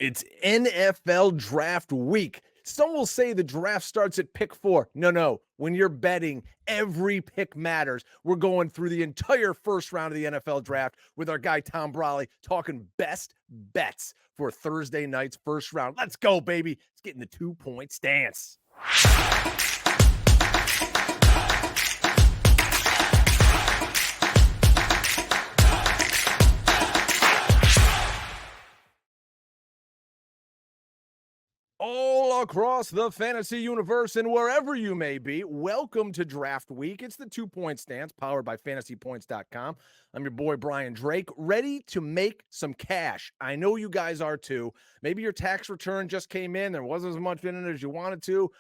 It's NFL draft week. Some will say the draft starts at pick 4. No. When you're betting, every pick matters. We're going through the entire first round of the NFL draft with our guy Tom Brawley talking best bets for Thursday night's first round. Let's go, baby. Let's get in the 2-point stance. All across the fantasy universe and wherever you may be, welcome to Draft Week. It's the 2-point stance powered by FantasyPoints.com. I'm your boy, Brian Drake, ready to make some cash. I know you guys are too. Maybe your tax return just came in. There wasn't as much in it as you wanted to.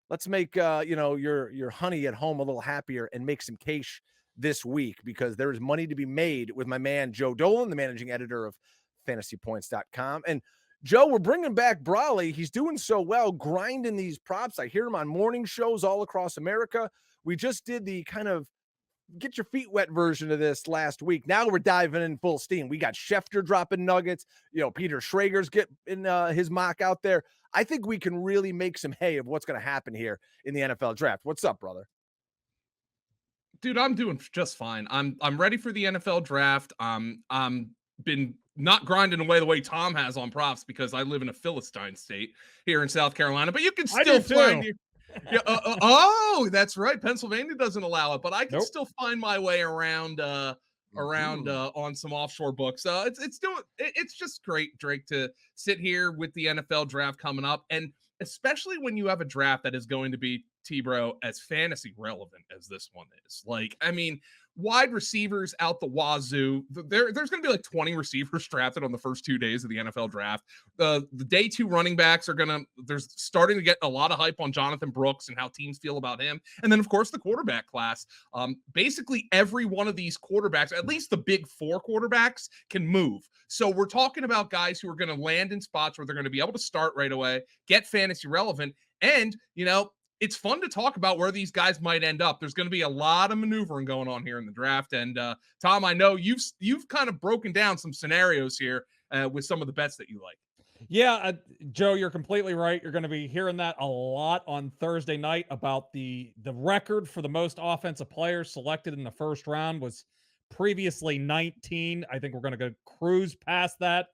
Let's make your honey at home a little happier and make some cash this week because there is money to be made with my man, Joe Dolan, the managing editor of FantasyPoints.com. And Joe, we're bringing back Brawley. He's doing so well, grinding these props. I hear him on morning shows all across America. We just did the kind of get your feet wet version of this last week. Now we're diving in full steam. We got Schefter dropping nuggets. Peter Schrager's getting his mock out there. I think we can really make some hay of what's going to happen here in the NFL draft. What's up, brother? Dude, I'm doing just fine. I'm ready for the NFL draft. I'm been not grinding away the way Tom has on props because I live in a Philistine state here in South Carolina, but you can still find you. Oh, that's right. Pennsylvania doesn't allow it, but I can still find my way around on some offshore books. It's just great, Drake, to sit here with the NFL draft coming up, and especially when you have a draft that is going to be, T-Bro, as fantasy relevant as this one is. Wide receivers out the wazoo. There's going to be like 20 receivers drafted on the first 2 days of the NFL draft. The day 2 running backs there's starting to get a lot of hype on Jonathan Brooks and how teams feel about him. And then, of course, the quarterback class. Basically, every one of these quarterbacks, at least the big 4 quarterbacks, can move. So we're talking about guys who are going to land in spots where they're going to be able to start right away, get fantasy relevant, and, it's fun to talk about where these guys might end up. There's going to be a lot of maneuvering going on here in the draft. And Tom, I know you've kind of broken down some scenarios here with some of the bets that you like. Yeah, Joe, you're completely right. You're going to be hearing that a lot on Thursday night about the record for the most offensive players selected in the first round was previously 19. I think we're going to go cruise past that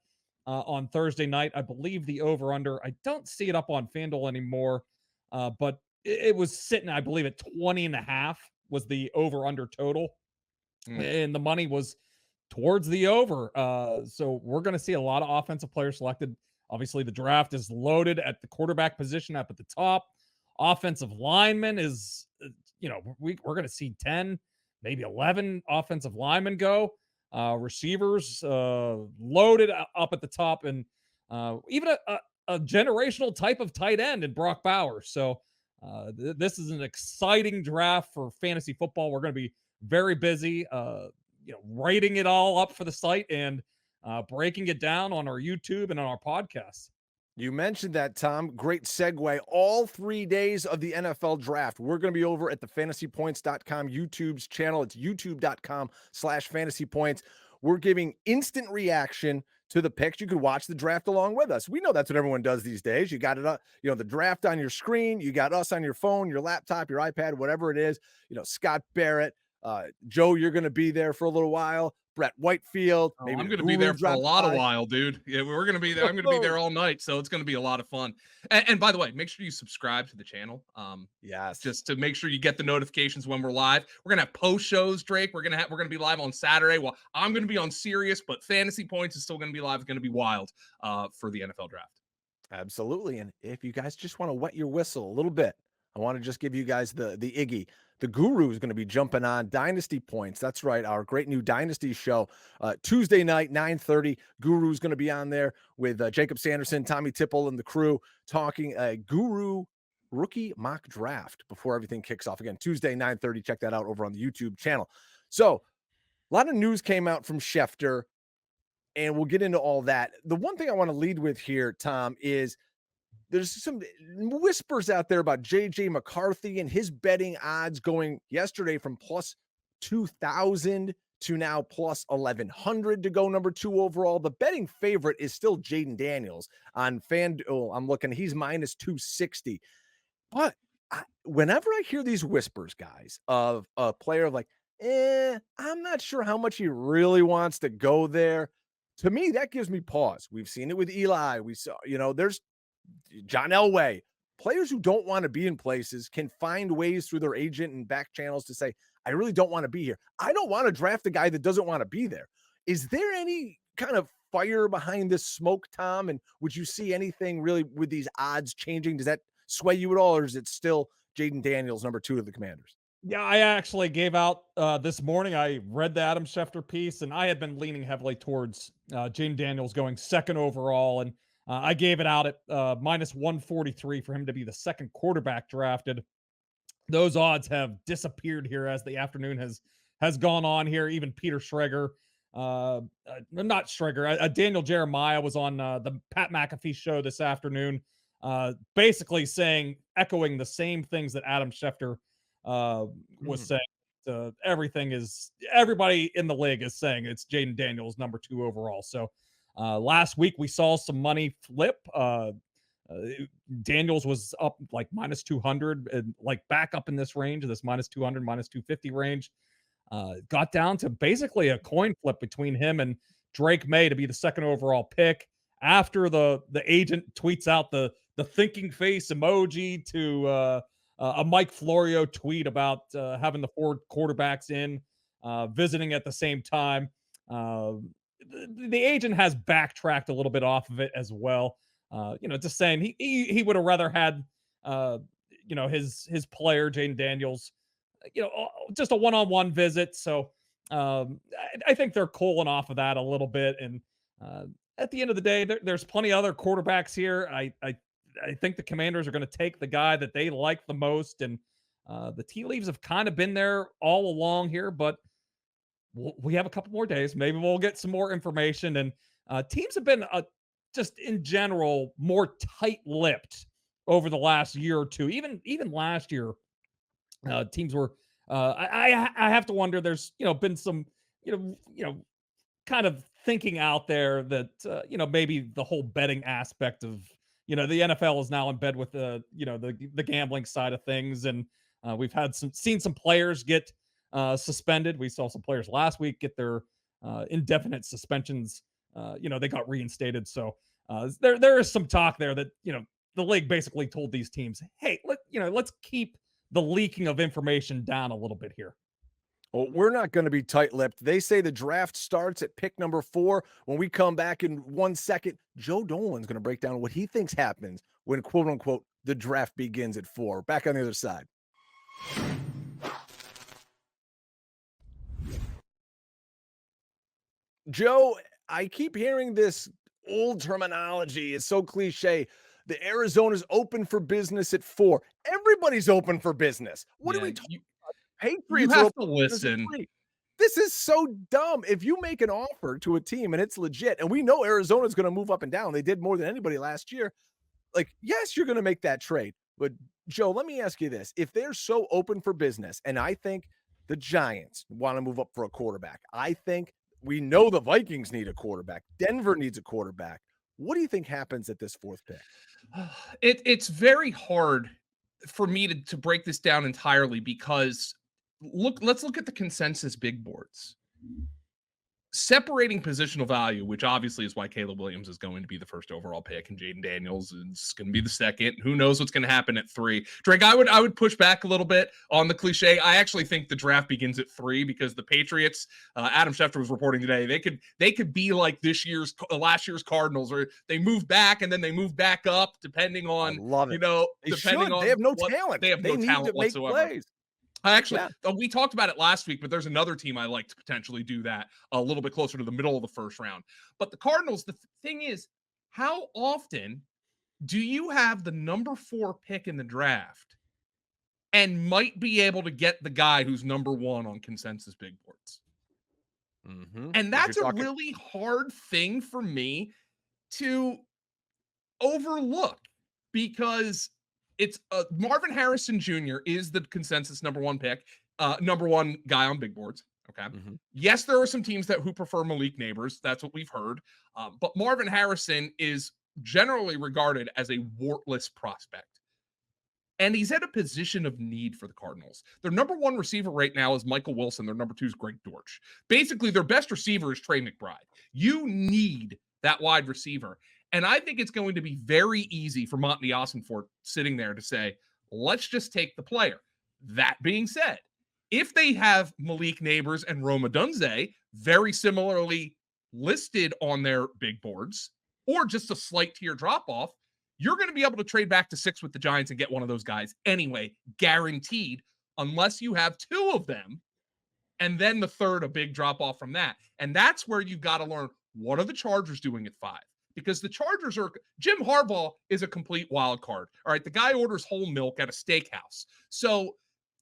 on Thursday night. I believe the over-under, I don't see it up on FanDuel anymore, but it was sitting, I believe, at 20.5 was the over-under total. And the money was towards the over. So we're going to see a lot of offensive players selected. Obviously, the draft is loaded at the quarterback position up at the top. Offensive lineman is, we're going to see 10, maybe 11 offensive linemen go. Receivers loaded up at the top. And even a generational type of tight end in Brock Bowers. So this is an exciting draft for fantasy football. We're going to be very busy, writing it all up for the site and breaking it down on our YouTube and on our podcast. You mentioned that, Tom. Great segue. All 3 days of the NFL draft, we're going to be over at the FantasyPoints.com YouTube's channel. It's youtube.com/FantasyPoints. We're giving instant reaction to the picks. You can watch the draft along with us. We know that's what everyone does these days. You got it, the draft on your screen. You got us on your phone, your laptop, your iPad, whatever it is. Scott Barrett, Joe, you're going to be there for a little while. Brett Whitefield. I'm going to be there for a lot of while, dude. Yeah, we're going to be there. I'm going to be there all night. So it's going to be a lot of fun. And by the way, make sure you subscribe to the channel. Yes. Just to make sure you get the notifications when we're live. We're going to have post shows, Drake. We're going to be live on Saturday. Well, I'm going to be on Sirius, but Fantasy Points is still going to be live. It's going to be wild for the NFL draft. Absolutely. And if you guys just want to wet your whistle a little bit, I want to just give you guys the Iggy. The Guru is going to be jumping on Dynasty Points. That's right, our great new Dynasty show. Tuesday night, 9:30. Guru is going to be on there with Jacob Sanderson, Tommy Tipple, and the crew talking Guru rookie mock draft before everything kicks off. Again, Tuesday, 9:30. Check that out over on the YouTube channel. So a lot of news came out from Schefter, and we'll get into all that. The one thing I want to lead with here, Tom, is there's some whispers out there about JJ McCarthy and his betting odds going yesterday from plus 2,000 to now plus 1,100 to go number 2 overall. The betting favorite is still Jaden Daniels on FanDuel. I'm looking, he's minus 260. But whenever I hear these whispers, guys, of a player like, I'm not sure how much he really wants to go there. To me, that gives me pause. We've seen it with Eli. We saw, there's John Elway. Players who don't want to be in places can find ways through their agent and back channels to say, I really don't want to be here. I don't want to draft a guy that doesn't want to be there. Is there any kind of fire behind this smoke, Tom? And would you see anything really with these odds changing? Does that sway you at all, or is it still Jaden Daniels, number 2 of the Commanders? Yeah, I actually gave out this morning. I read the Adam Schefter piece, and I had been leaning heavily towards Jaden Daniels going 2nd overall, and I gave it out at minus 143 for him to be the 2nd quarterback drafted. Those odds have disappeared here as the afternoon has gone on here. Even Peter Schrager, not Schrager, Daniel Jeremiah was on the Pat McAfee show this afternoon, basically echoing the same things that Adam Schefter was saying. Everybody in the league is saying it's Jaden Daniels number 2 overall. So last week we saw some money flip. Daniels was up like minus 200 and like back up in this range, this minus 200, minus 250 range. Got down to basically a coin flip between him and Drake May to be the 2nd overall pick after the agent tweets out the thinking face emoji to a Mike Florio tweet about having the 4 quarterbacks in visiting at the same time. The agent has backtracked a little bit off of it as well. Just saying he would have rather had his player Jaden Daniels, just a one-on-one visit. So I think they're cooling off of that a little bit. And at the end of the day, there's plenty of other quarterbacks here. I think the Commanders are going to take the guy that they like the most, and the tea leaves have kind of been there all along here. But we have a couple more days. Maybe we'll get some more information. And teams have been just in general more tight-lipped over the last year or two. Even last year, teams were. I have to wonder. There's been some kind of thinking out there that maybe the whole betting aspect of the NFL is now in bed with the gambling side of things, and we've seen some players get suspended. We saw some players last week get their indefinite suspensions. They got reinstated. So there is some talk there that the league basically told these teams, hey, let's keep the leaking of information down a little bit here. Well, we're not going to be tight-lipped. They say the draft starts at pick number 4. When we come back in 1 second, Joe Dolan's going to break down what he thinks happens when, quote-unquote, the draft begins at 4. Back on the other side. Joe, I keep hearing this old terminology. It's so cliche. The Arizona's open for business at 4. Everybody's open for business. What are we talking about? Patriots you have to listen. This is so dumb. If you make an offer to a team and it's legit, and we know Arizona's going to move up and down, they did more than anybody last year. Like, yes, you're going to make that trade. But Joe, let me ask you this. If they're so open for business, and I think the Giants want to move up for a quarterback, I think we know the Vikings need a quarterback. Denver needs a quarterback. What do you think happens at this 4th pick? It's very hard for me to break this down entirely because let's look at the consensus big boards. Separating positional value, which obviously is why Caleb Williams is going to be the 1st overall pick and Jaden Daniels is going to be the 2nd. Who knows what's going to happen at 3? Drake, I would push back a little bit on the cliche. I actually think the draft begins at 3 because the Patriots, Adam Schefter was reporting today, they could be like last year's Cardinals, or they move back and then they move back up depending on, depending on they have no talent. They have no talent whatsoever. Plays. We talked about it last week, but there's another team I like to potentially do that a little bit closer to the middle of the 1st round. But the Cardinals, the thing is, how often do you have the number 4 pick in the draft and might be able to get the guy who's number 1 on consensus big boards? Mm-hmm. And that's a really hard thing for me to overlook because it's Marvin Harrison Jr. is the consensus number 1 pick, number 1 guy on big boards. Okay. Mm-hmm. Yes, there are some teams who prefer Malik Neighbors. That's what we've heard. But Marvin Harrison is generally regarded as a wartless prospect. And he's at a position of need for the Cardinals. Their number one receiver right now is Michael Wilson. Their number two is Greg Dortch. Basically, their best receiver is Trey McBride. You need that wide receiver. And I think it's going to be very easy for Monty Ossenfort sitting there to say, let's just take the player. That being said, if they have Malik Neighbors and Rome Odunze very similarly listed on their big boards, or just a slight tier drop off, you're going to be able to trade back to 6 with the Giants and get one of those guys anyway, guaranteed, unless you have 2 of them, and then the third, a big drop off from that. And that's where you've got to learn, what are the Chargers doing at 5? Because the Chargers Jim Harbaugh is a complete wild card. All right, the guy orders whole milk at a steakhouse. So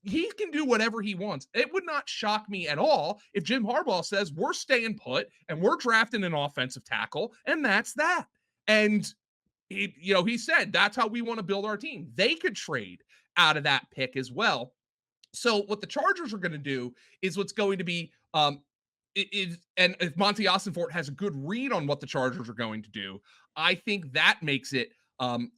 he can do whatever he wants. It would not shock me at all if Jim Harbaugh says, we're staying put and we're drafting an offensive tackle, and that's that. And he said that's how we want to build our team. They could trade out of that pick as well. So what the Chargers are going to do is what's going to be and if Monty Ossenfort has a good read on what the Chargers are going to do, I think that makes it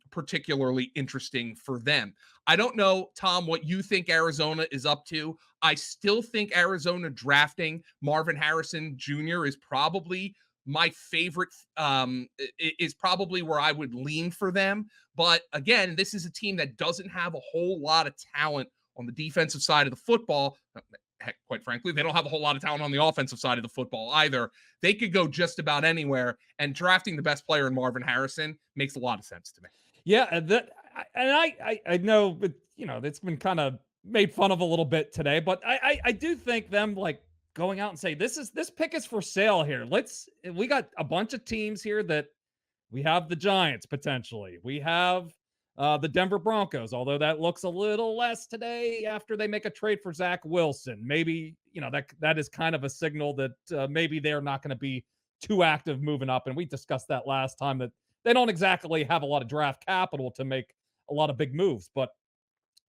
particularly interesting for them. I don't know, Tom, what you think Arizona is up to. I still think Arizona drafting Marvin Harrison Jr. is probably my favorite, is probably where I would lean for them. But again, this is a team that doesn't have a whole lot of talent on the defensive side of the football. Heck, quite frankly, they don't have a whole lot of talent on the offensive side of the football either. They could go just about anywhere, and drafting the best player in Marvin Harrison makes a lot of sense to me. Yeah, I know, but it's been kind of made fun of a little bit today, but I do think them like going out and say this pick is for sale here. We got a bunch of teams here that we have the Giants potentially. We have the Denver Broncos, although that looks a little less today after they make a trade for Zach Wilson. Maybe, that is kind of a signal that maybe they're not going to be too active moving up. And we discussed that last time, that they don't exactly have a lot of draft capital to make a lot of big moves. But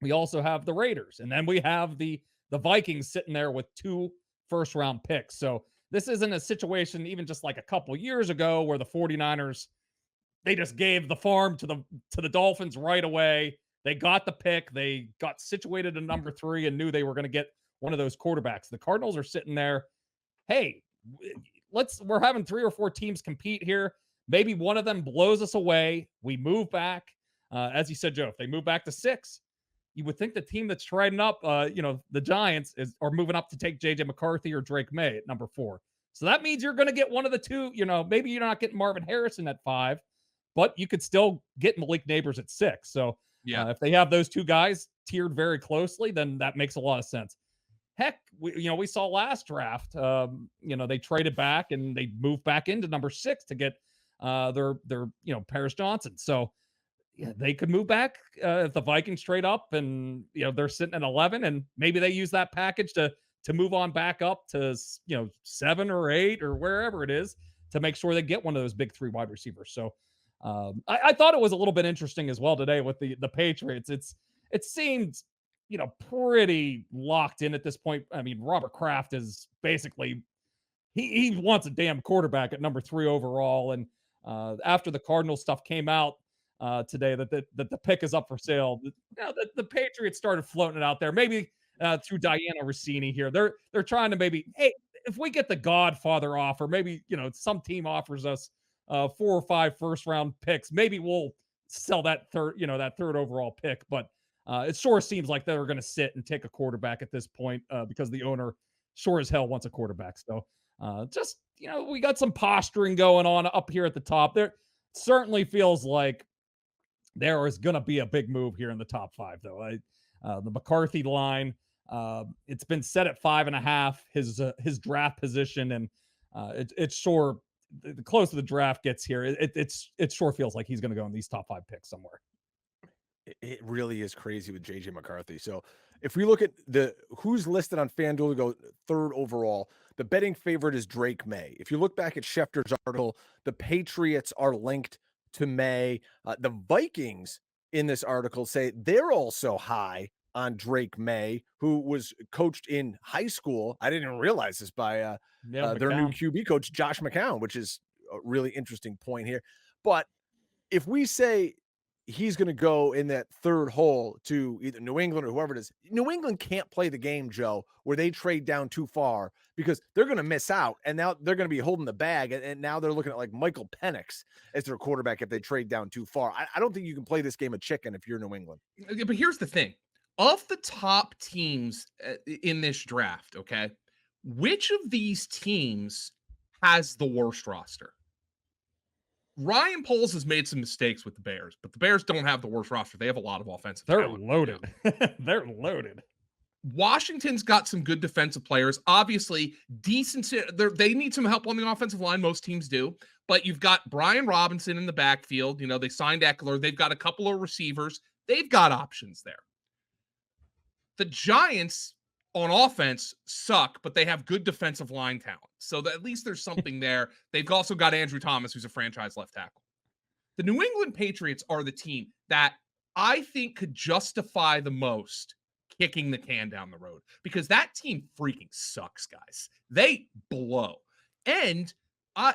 we also have the Raiders, and then we have the Vikings sitting there with 2 first-round picks. So this isn't a situation even just like a couple years ago where the 49ers, they just gave the farm to the Dolphins right away. They got the pick. They got situated at number 3 and knew they were going to get one of those quarterbacks. The Cardinals are sitting there, hey, we're having 3 or 4 teams compete here. Maybe one of them blows us away. We move back. As you said, Joe, if they move back to 6, you would think the team that's trading up, the Giants are moving up to take JJ McCarthy or Drake May at number 4. So that means you're going to get one of the 2, maybe you're not getting Marvin Harrison at 5, but you could still get Malik Neighbors at 6. So if they have those 2 guys tiered very closely, then that makes a lot of sense. Heck, we saw last draft, they traded back and they moved back into number 6 to get their Paris Johnson. So yeah, they could move back if the Vikings trade up and they're sitting at 11, and maybe they use that package to move on back up to 7 or 8 or wherever it is to make sure they get one of those big 3 wide receivers. So I thought it was a little bit interesting as well today with the Patriots. It seemed pretty locked in at this point. I mean, Robert Kraft is basically he wants a damn quarterback at number 3 overall. And after the Cardinals stuff came out today that the pick is up for sale, the Patriots started floating it out there. Maybe through Diana Rossini here, they're trying to maybe, hey, if we get the Godfather offer, maybe some team offers us 4 or 5 first round picks, maybe we'll sell that third overall pick. But it sure seems like they're going to sit and take a quarterback at this point because the owner sure as hell wants a quarterback. So we got some posturing going on up here at the top. There certainly feels like there is going to be a big move here in the top 5, though. The McCarthy line, it's been set at 5.5, his draft position, and it's sure the closer the draft gets here, it sure feels like he's going to go in these top 5 picks somewhere. It really is crazy with JJ McCarthy. So if we look at who's listed on FanDuel to go 3rd overall, the betting favorite is Drake May. If you look back at Schefter's article, the Patriots are linked to May. The Vikings in this article say they're also high on Drake May, who was coached in high school. I didn't even realize this by Yeah, their new McCown. QB coach, Josh McCown, which is a really interesting point here. But if we say he's going to go in that third hole to either New England or whoever it is, New England can't play the game, Joe, where they trade down too far because they're going to miss out. And now they're going to be holding the bag. And now they're looking at like Michael Penix as their quarterback if they trade down too far. I don't think you can play this game of chicken if you're New England. But here's the thing. Of the top teams in this draft, okay, which of these teams has the worst roster? Ryan Poles has made some mistakes with the Bears, but the Bears don't have the worst roster. They have a lot of offensive They're talent. loaded. They're loaded. Washington's got some good defensive players. Obviously, decent. They need some help on the offensive line. Most teams do. But you've got Brian Robinson in the backfield. You know, they signed Eckler. They've got a couple of receivers. They've got options there. The Giants on offense suck, but they have good defensive line talent. So at least there's something there. They've also got Andrew Thomas, who's a franchise left tackle. The New England Patriots are the team that I think could justify the most kicking the can down the road because that team freaking sucks, guys. They blow. And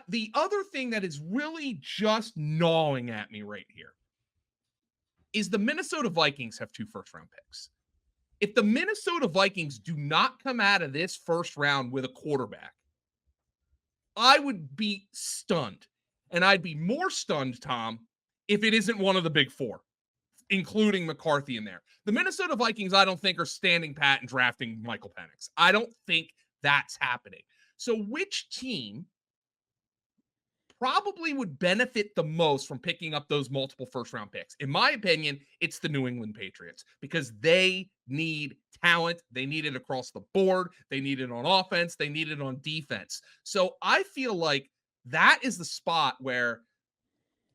the other thing that is really just gnawing at me right here is the Minnesota Vikings have 2 first-round picks. If the Minnesota Vikings do not come out of this first round with a quarterback, I would be stunned. And I'd be more stunned, Tom, if it isn't one of the big 4, including McCarthy in there. The Minnesota Vikings, I don't think, are standing pat and drafting Michael Penix. I don't think that's happening. So which team probably would benefit the most from picking up those multiple first-round picks? In my opinion, it's the New England Patriots because they need talent. They need it across the board. They need it on offense. They need it on defense. So I feel like that is the spot where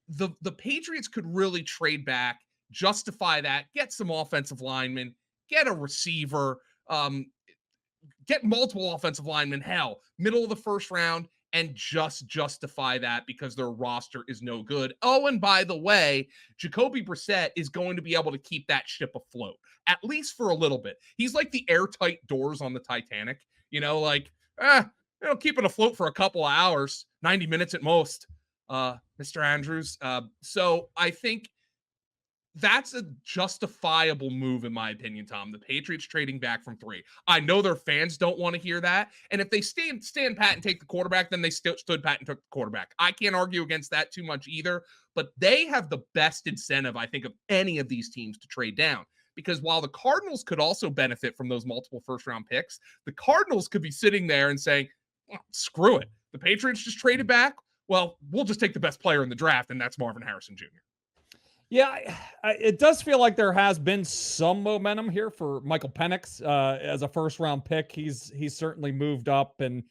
the Patriots could really trade back, justify that, get some offensive linemen, get a receiver, get multiple offensive linemen, hell, middle of the first round, and just justify that because their roster is no good. Oh, and by the way, Jacoby Brissett is going to be able to keep that ship afloat, at least for a little bit. He's like the airtight doors on the Titanic, keep it afloat for a couple of hours, 90 minutes at most, Mr. Andrews. So I think that's a justifiable move, in my opinion, Tom. The Patriots trading back from 3. I know their fans don't want to hear that. And if they stand pat and take the quarterback, then they still stood pat and took the quarterback. I can't argue against that too much either. But they have the best incentive, I think, of any of these teams to trade down. Because while the Cardinals could also benefit from those multiple first-round picks, the Cardinals could be sitting there and saying, screw it. The Patriots just traded back. Well, we'll just take the best player in the draft, and that's Marvin Harrison Jr. Yeah, it does feel like there has been some momentum here for Michael Penix as a first-round pick. He's certainly moved up, and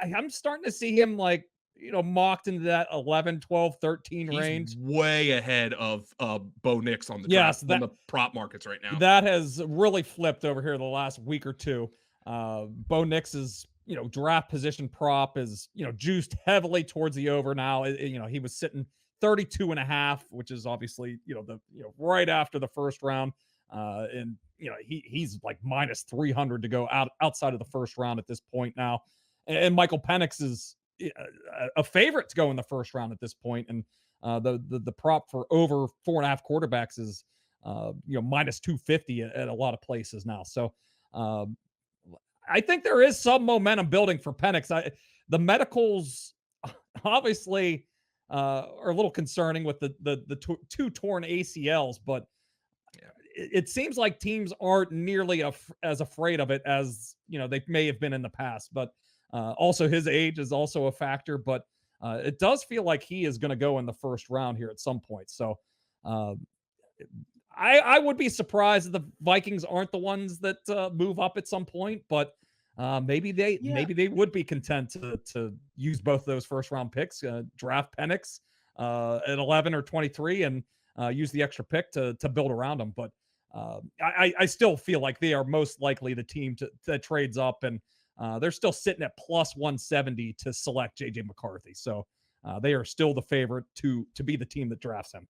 I'm starting to see him mocked into that 11, 12, 13 range. He's way ahead of Bo Nix on the on the prop markets right now. That has really flipped over here the last week or two. Bo Nix's draft position prop is juiced heavily towards the over now. He was sitting 32.5, which is obviously right after the first round, and he's like minus 300 to go outside of the first round at this point now, and Michael Penix is a favorite to go in the first round at this point, and the prop for over 4.5 quarterbacks is minus 250 at a lot of places now. So I think there is some momentum building for Penix. The medicals obviously are a little concerning with the 2 torn ACLs, but it seems like teams aren't nearly as afraid of it as they may have been in the past. But also his age is also a factor. But it does feel like he is going to go in the first round here at some point. So I would be surprised if the Vikings aren't the ones that move up at some point, but maybe they would be content to use both those first round picks, draft Penix at 11 or 23, and use the extra pick to build around them. But I still feel like they are most likely the team that trades up, and they're still sitting at plus 170 to select JJ McCarthy. So they are still the favorite to be the team that drafts him.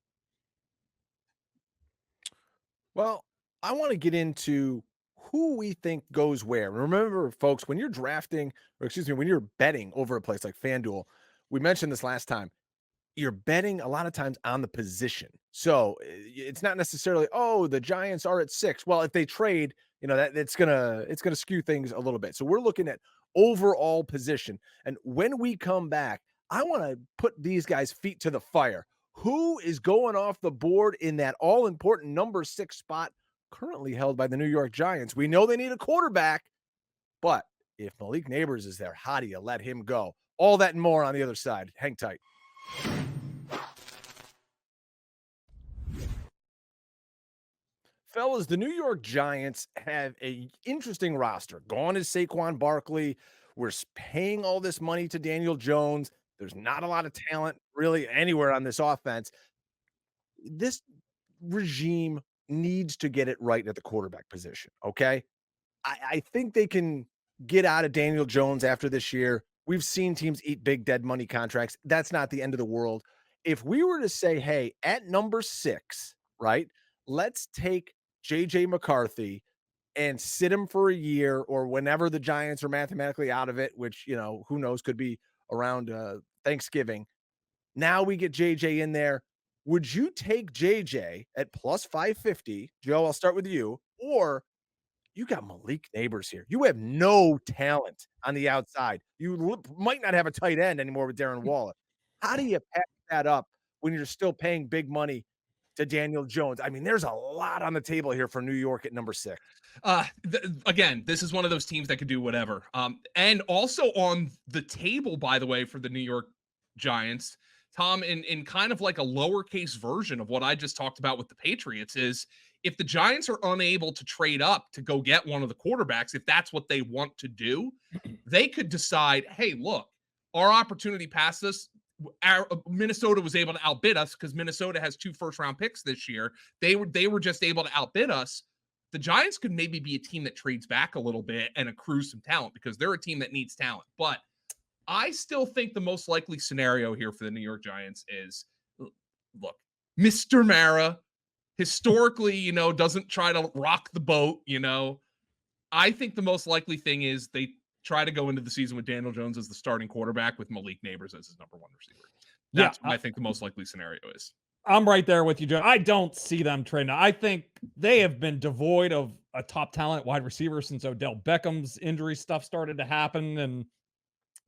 Well, I want to get into who we think goes where. Remember, folks, when you're drafting, or excuse me, when you're betting over a place like FanDuel, we mentioned this last time, you're betting a lot of times on the position. So it's not necessarily, oh, the Giants are at 6. Well, if they trade, that it's gonna skew things a little bit. So we're looking at overall position. And when we come back, I want to put these guys' feet to the fire. Who is going off the board in that all important number 6 spot currently held by the New York Giants? We know they need a quarterback, but if Malik Neighbors is there, how do you let him go? All that and more on the other side. Hang tight. Fellas, the New York Giants have a interesting roster. Gone is Saquon Barkley. We're paying all this money to Daniel Jones. There's not a lot of talent really anywhere on this offense. This regime needs to get it right at the quarterback position. Okay. I think they can get out of Daniel Jones after this year. We've seen teams eat big dead money contracts. That's not the end of the world. If we were to say, hey, at number 6, right, let's take JJ McCarthy and sit him for a year or whenever the Giants are mathematically out of it, which, who knows, could be around Thanksgiving. Now we get JJ in there. Would you take JJ at plus 550? Joe, I'll start with you. Or you got Malik Neighbors here. You have no talent on the outside. You might not have a tight end anymore with Darren Waller. How do you pack that up when you're still paying big money to Daniel Jones? I mean, there's a lot on the table here for New York at number 6. Again, this is one of those teams that could do whatever. And also on the table, by the way, for the New York Giants, Tom, in kind of like a lowercase version of what I just talked about with the Patriots, is if the Giants are unable to trade up to go get one of the quarterbacks, if that's what they want to do, they could decide, hey, look, our opportunity passed us. Minnesota was able to outbid us because Minnesota has 2 first-round picks this year. They were just able to outbid us. The Giants could maybe be a team that trades back a little bit and accrues some talent because they're a team that needs talent. But I still think the most likely scenario here for the New York Giants is, look, Mr. Mara historically, doesn't try to rock the boat, I think the most likely thing is they try to go into the season with Daniel Jones as the starting quarterback with Malik Neighbors as his number 1 receiver. That's what I think the most likely scenario is. I'm right there with you, Joe. I don't see them trading. I think they have been devoid of a top talent wide receiver since Odell Beckham's injury stuff started to happen. And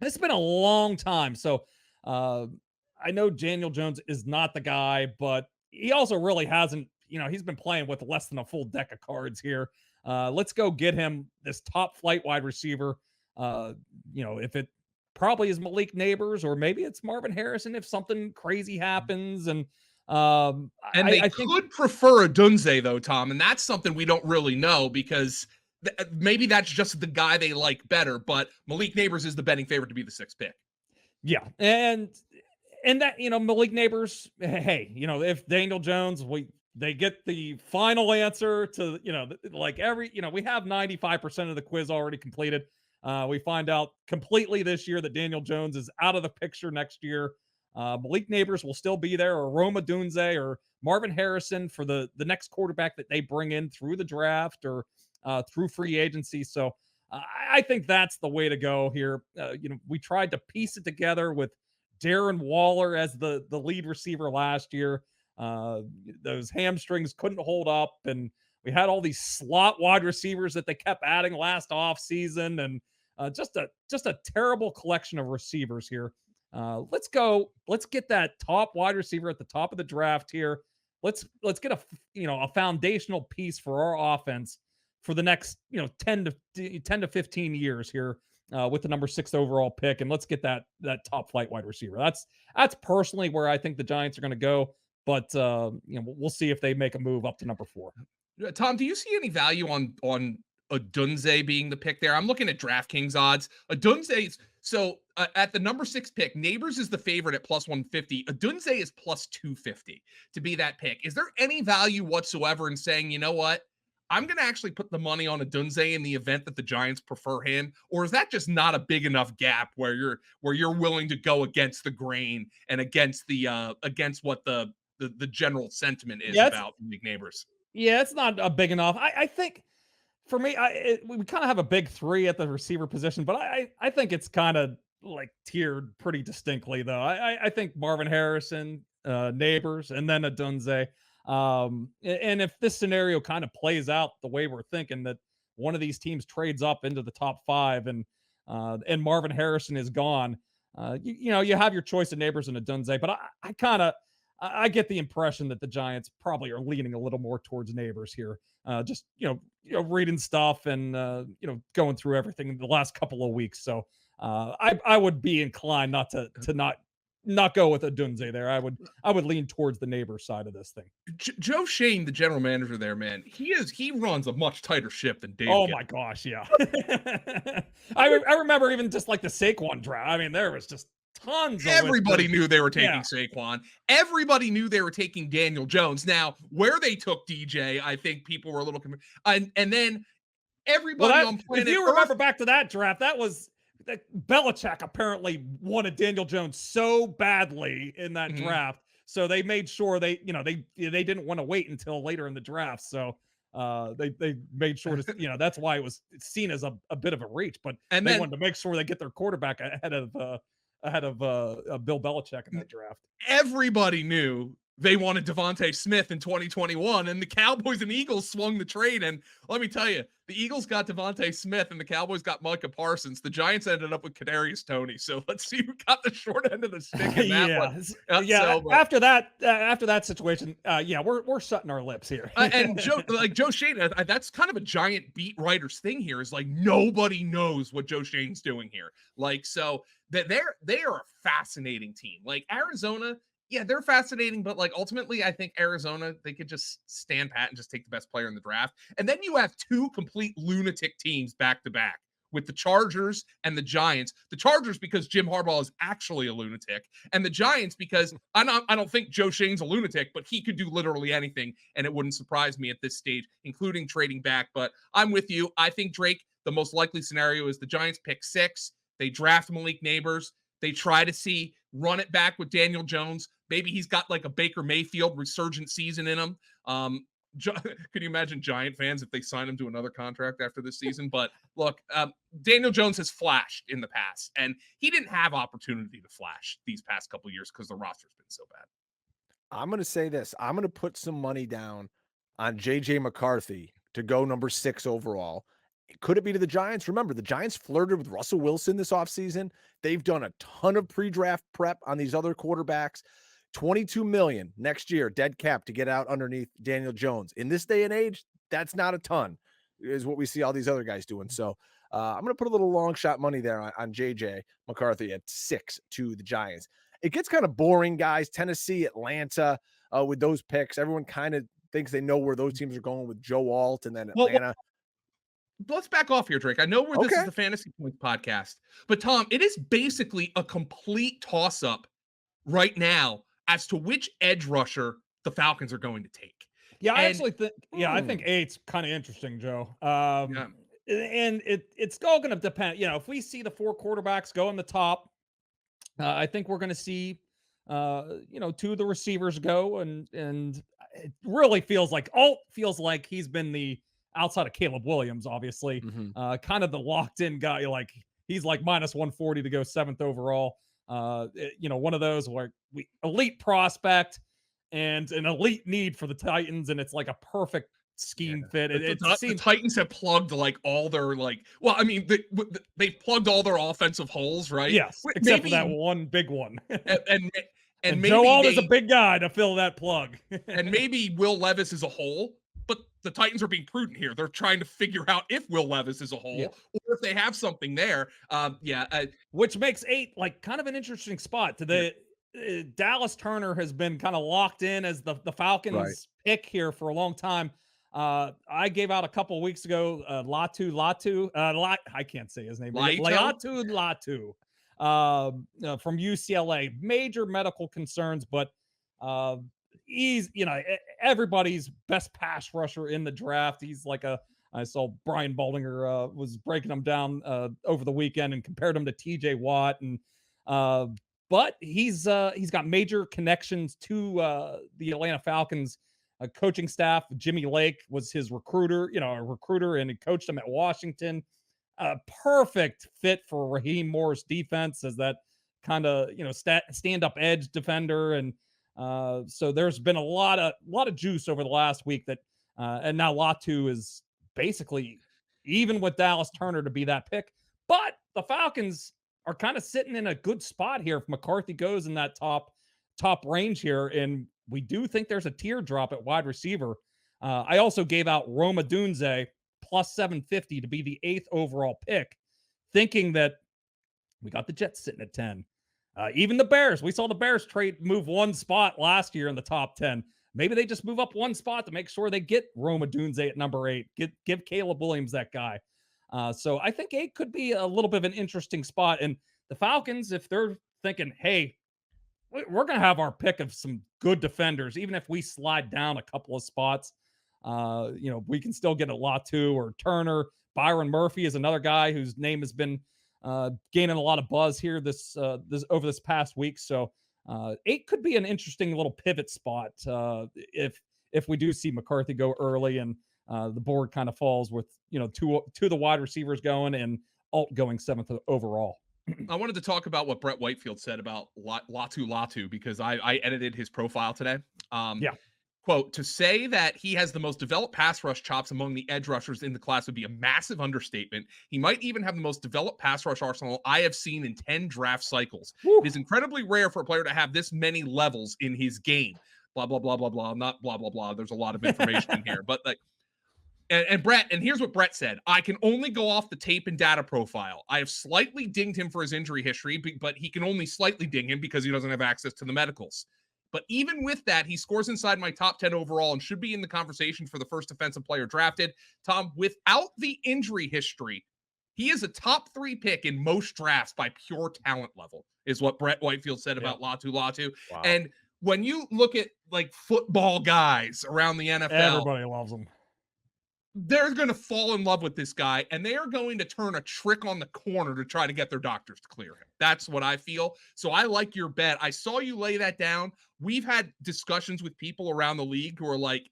it's been a long time. So I know Daniel Jones is not the guy, but he also really hasn't, he's been playing with less than a full deck of cards here. Let's go get him this top flight wide receiver. If it probably is Malik Neighbors or maybe it's Marvin Harrison if something crazy happens. And I could prefer a Dunze though, Tom, and that's something we don't really know because maybe that's just the guy they like better. But Malik Neighbors is the betting favorite to be the 6th pick. Yeah, and that Malik Neighbors. Hey, if Daniel Jones, they get the final answer to we have 95% of the quiz already completed. We find out completely this year that Daniel Jones is out of the picture next year. Malik Neighbors will still be there, or Roma Dunze or Marvin Harrison for the next quarterback that they bring in through the draft or through free agency. So I think that's the way to go here. We tried to piece it together with Darren Waller as the lead receiver last year. Those hamstrings couldn't hold up, and we had all these slot wide receivers that they kept adding last offseason, and just a terrible collection of receivers here. Let's get that top wide receiver at the top of the draft here. Let's get a foundational piece for our offense for the next 10 to 15 years here with the number 6 overall pick, and let's get that top flight wide receiver. That's personally where I think the Giants are going to go, but we'll see if they make a move up to number 4. Tom, do you see any value on a Dunze being the pick there? I'm looking at DraftKings odds. A Dunze, so at the number 6 pick, Neighbors is the favorite at plus 150. A Dunze is plus 250 to be that pick. Is there any value whatsoever in saying, you know what, I'm going to actually put the money on a Dunze in the event that the Giants prefer him? Or is that just not a big enough gap where you're willing to go against the grain and against the against what the general sentiment is about Malik Neighbors? Yeah, it's not big enough. I think for me, we kind of have a big three at the receiver position, but I think it's kind of like tiered pretty distinctly though. I think Marvin Harrison, Neighbors, and then Adunze. And if this scenario kind of plays out the way we're thinking, that one of these teams trades up into the top five and Marvin Harrison is gone, you have your choice of Neighbors and Adunze, but I kind of I get the impression that the Giants probably are leaning a little more towards Neighbors here. Just reading stuff and going through everything in the last couple of weeks. So I would be inclined not to not go with Adunze there. I would lean towards the Neighbor side of this thing. Joe Shane, the general manager there, man, he runs a much tighter ship than Dave. Oh my gosh, yeah. I remember even just like the Saquon draft. I mean, there was just tons of everybody knew they were taking Yeah. Saquon. Everybody knew they were taking Daniel Jones. Now, where they took DJ, I think people were a little and then everybody on planet if you Earth, remember back to that draft, that was that Belichick apparently wanted Daniel Jones so badly in that Mhm. draft, so they made sure they didn't want to wait until later in the draft. So they made sure to that's why it was seen as a bit of a reach, but and they then wanted to make sure they get their quarterback ahead of Bill Belichick in that draft. everybody knew they wanted Devontae Smith in 2021, and the Cowboys and Eagles swung the trade. And let me tell you, the Eagles got Devontae Smith, and the Cowboys got Micah Parsons. The Giants ended up with Kadarius Toney. So let's see who got the short end of the stick in that one. After that situation, we're shutting our lips here. And Joe Shane, that's kind of a Giant beat writer's thing here. Is like nobody knows what Joe Shane's doing here. Like so that they are a fascinating team. Like Arizona. Yeah, they're fascinating, but like ultimately, I think Arizona, they could just stand pat and just take the best player in the draft. And then you have two complete lunatic teams back to back with the Chargers and the Giants. The Chargers because Jim Harbaugh is actually a lunatic, and the Giants because I don't think Joe Shane's a lunatic, but he could do literally anything, and it wouldn't surprise me at this stage, including trading back. But I'm with you. I think Drake, the most likely scenario is the Giants pick 6. They draft Malik Neighbors. They try to run it back with Daniel Jones. Maybe he's got like a Baker Mayfield resurgent season in him. Could you imagine Giant fans if they sign him to another contract after this season? But look, Daniel Jones has flashed in the past, and he didn't have opportunity to flash these past couple of years because the roster's been so bad. I'm going to say this. I'm going to put some money down on J.J. McCarthy to go number 6 overall. Could it be to the Giants? Remember, the Giants flirted with Russell Wilson this offseason. They've done a ton of pre-draft prep on these other quarterbacks. $22 million next year, dead cap to get out underneath Daniel Jones. In this day and age, that's not a ton, is what we see all these other guys doing. So I'm going to put a little long shot money there on J.J. McCarthy at 6 to the Giants. It gets kind of boring, guys. Tennessee, Atlanta, with those picks. Everyone kind of thinks they know where those teams are going with Joe Alt and then Atlanta. Let's back off here, Drake. I know this is the Fantasy Points podcast, but Tom, it is basically a complete toss-up right now as to which edge rusher the Falcons are going to take. Yeah, I think 8's kind of interesting, Joe. And it's all going to depend. If we see the 4 quarterbacks go in the top, I think we're going to see, 2 of the receivers go, and it really feels like he's been the outside of Caleb Williams, obviously, kind of the locked in guy. Like he's like minus 140 to go 7th overall. One of those where elite prospect and an elite need for the Titans, and it's like a perfect scheme fit. The Titans have plugged like all their they've plugged all their offensive holes, right? Yes, except for that one big one. and maybe Joe Alt is a big guy to fill that plug. And maybe Will Levis is a hole, but the Titans are being prudent here. They're trying to figure out if Will Levis is a hole or if they have something there. Which makes 8 like kind of an interesting spot. Dallas Turner has been kind of locked in as the Falcons pick here for a long time. I gave out a couple of weeks ago Latu. I can't say his name. Latu from UCLA. Major medical concerns, but he's everybody's best pass rusher in the draft. He's like I saw Brian Baldinger was breaking him down over the weekend and compared him to TJ Watt, and but he's got major connections to the Atlanta Falcons coaching staff. Jimmy Lake was his recruiter, a recruiter, and he coached him at Washington. A perfect fit for Raheem Morris defense as that kind of stand up edge defender, and so there's been a lot of juice over the last week that, and now Latu is basically even with Dallas Turner to be that pick, but the Falcons are kind of sitting in a good spot here if McCarthy goes in that top range here, and we do think there's a teardrop at wide receiver. I also gave out Roma Dunze plus 750 to be the 8th overall pick, thinking that we got the Jets sitting at 10. Even the Bears, we saw the Bears move one spot last year in the top 10. Maybe they just move up one spot to make sure they get Roma Dunze at number 8. Give Caleb Williams that guy. So I think 8 could be a little bit of an interesting spot. And the Falcons, if they're thinking, hey, we're going to have our pick of some good defenders, even if we slide down a couple of spots, we can still get a Latu or Turner. Byron Murphy is another guy whose name has been gaining a lot of buzz here this over this past week. So 8 could be an interesting little pivot spot if we do see McCarthy go early and the board kind of falls with two of the wide receivers going and Alt going 7th overall. I wanted to talk about what Brett Whitefield said about Latu because I edited his profile today. Yeah. Quote, to say that he has the most developed pass rush chops among the edge rushers in the class would be a massive understatement. He might even have the most developed pass rush arsenal I have seen in 10 draft cycles. Woo. It is incredibly rare for a player to have this many levels in his game. Blah, blah, blah, blah, blah. Not blah, blah, blah. There's a lot of information in here. But and Brett, and here's what Brett said. I can only go off the tape and data profile. I have slightly dinged him for his injury history, but he can only slightly ding him because he doesn't have access to the medicals. But even with that, he scores inside my top 10 overall and should be in the conversation for the first defensive player drafted. Tom, without the injury history, he is a top 3 pick in most drafts by pure talent level, is what Brett Whitefield said about Latu. Wow. And when you look at like football guys around the NFL, everybody loves him. They're going to fall in love with this guy, and they are going to turn a trick on the corner to try to get their doctors to clear him. That's what I feel. So I like your bet. I saw you lay that down. We've had discussions with people around the league who are like,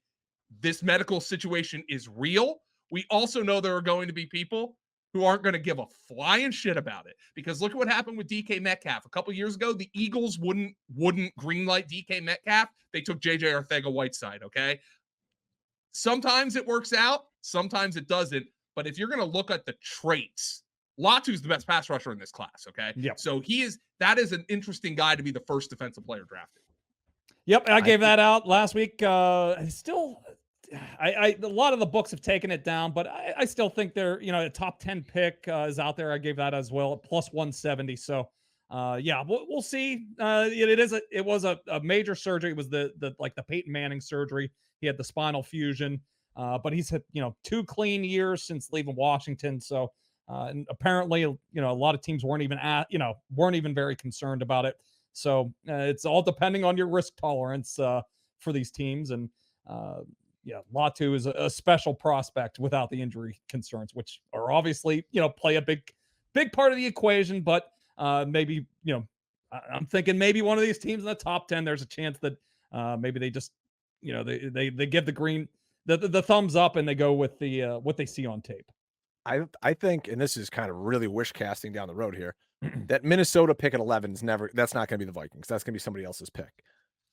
this medical situation is real. We also know there are going to be people who aren't going to give a flying shit about it, because look at what happened with DK Metcalf. A couple years ago, the Eagles wouldn't greenlight DK Metcalf. They took JJ Arcega-Whiteside, okay? Sometimes it works out, sometimes it doesn't. But if you're going to look at the traits, Latu's the best pass rusher in this class, okay? Yep. So that is an interesting guy to be the first defensive player drafted. Yep, I gave that out last week. A lot of the books have taken it down, but I still think they're, a top 10 pick is out there. I gave that as well, plus 170. So we'll see. It was a major surgery. It was the Peyton Manning surgery. He had the spinal fusion, but he's had 2 clean years since leaving Washington. So and apparently a lot of teams weren't even very concerned about it. So it's all depending on your risk tolerance for these teams. And Latu is a special prospect without the injury concerns, which are obviously play a big part of the equation. But maybe I'm thinking maybe one of these teams in the top 10, there's a chance that maybe they just they give the thumbs up and they go with the what they see on tape. I think, and this is kind of really wish casting down the road here, that Minnesota pick at 11 is that's not going to be the Vikings. That's going to be somebody else's pick.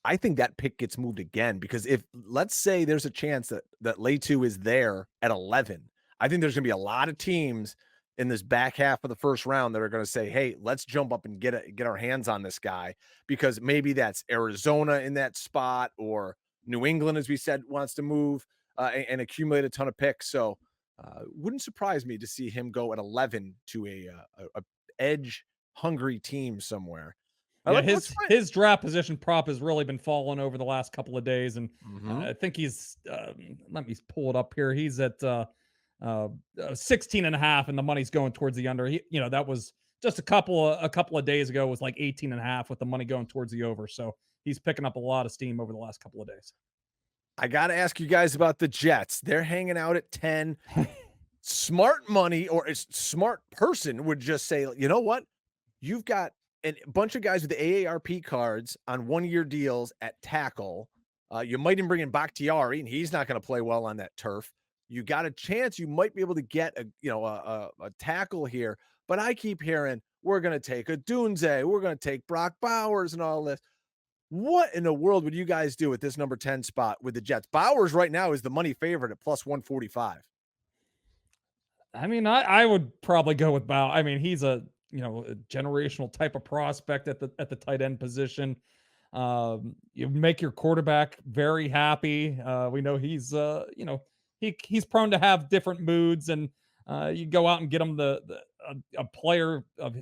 I think that pick gets moved again, because if, let's say there's a chance that Latu is there at 11, I think there's going to be a lot of teams in this back half of the first round that are going to say, hey, let's jump up and get our hands on this guy, because maybe that's Arizona in that spot, or New England, as we said, wants to move and accumulate a ton of picks. So wouldn't surprise me to see him go at 11 to a edge hungry team somewhere. Yeah, his draft position prop has really been falling over the last couple of days, and I think he's let me pull it up here. He's at 16.5, and the money's going towards the under. That was just a couple of days ago, was like 18.5 with the money going towards the over. So he's picking up a lot of steam over the last couple of days. I got to ask you guys about the Jets. They're hanging out at 10. Smart money, or a smart person would just say, you know what? You've got a bunch of guys with the AARP cards on 1-year deals at tackle. You might even bring in Bakhtiari, and he's not going to play well on that turf. You got a chance you might be able to get a tackle here, but I keep hearing we're going to take a Dunze, we're going to take Brock Bowers and all this. What in the world would you guys do at this number 10 spot with the Jets? Bowers right now is the money favorite at plus 145. I mean, I would probably go with Bow. I mean, he's a generational type of prospect at the tight end position. You make your quarterback very happy. We know he's he's prone to have different moods, and you go out and get him a player of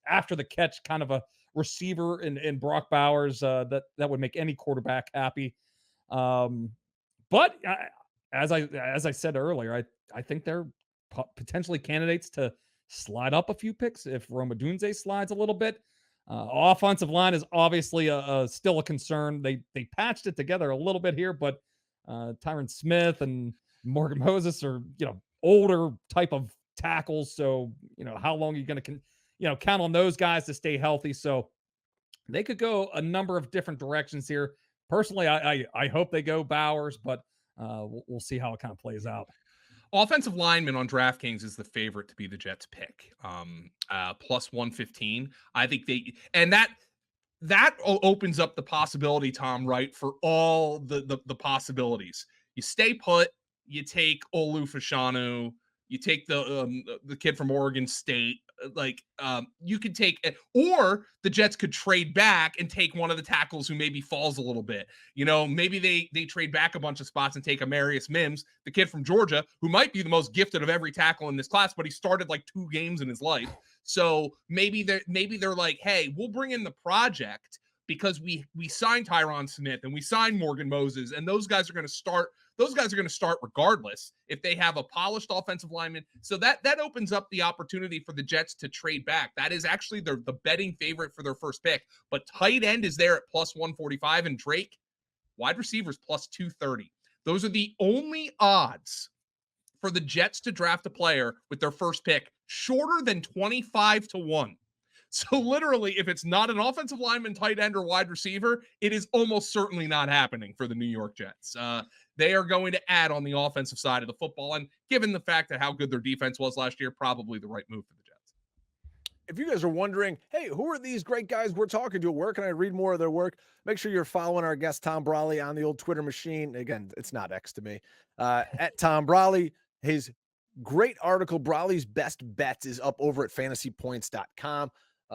after the catch kind of a receiver in Brock Bowers that would make any quarterback happy. But as I said earlier, I think they're potentially candidates to slide up a few picks if Roma Dunze slides a little bit. Offensive line is obviously still a concern. They patched it together a little bit here, but Tyron Smith and Morgan Moses are older type of tackles. So how long are you going to count on those guys to stay healthy? So they could go a number of different directions here. Personally, I hope they go Bowers, but we'll see how it kind of plays out. Offensive lineman on DraftKings is the favorite to be the Jets pick. Plus 115. I think that opens up the possibility, Tom, right, for all the possibilities. You stay put, you take Olu Fashanu, you take the kid from Oregon State. You could take, or the Jets could trade back and take one of the tackles who maybe falls a little bit. Maybe they trade back a bunch of spots and take Amarius Mims, the kid from Georgia, who might be the most gifted of every tackle in this class, but he started like 2 games in his life. So maybe they're like, hey, we'll bring in the project because we signed Tyron Smith and we signed Morgan Moses, and those guys are going to start. Those guys are going to start regardless if they have a polished offensive lineman. So that opens up the opportunity for the Jets to trade back. That is actually the betting favorite for their first pick. But tight end is there at plus 145, and Drake, wide receivers, plus 230. Those are the only odds for the Jets to draft a player with their first pick shorter than 25-1. So literally, if it's not an offensive lineman, tight end, or wide receiver, it is almost certainly not happening for the New York Jets. They are going to add on the offensive side of the football. And given the fact that how good their defense was last year, probably the right move for the Jets. If you guys are wondering, hey, who are these great guys we're talking to? Where can I read more of their work? Make sure you're following our guest, Tom Brawley, on the old Twitter machine. Again, it's not X to me. At Tom Brawley, his great article, Brawley's Best Bets, is up over at FantasyPoints.com.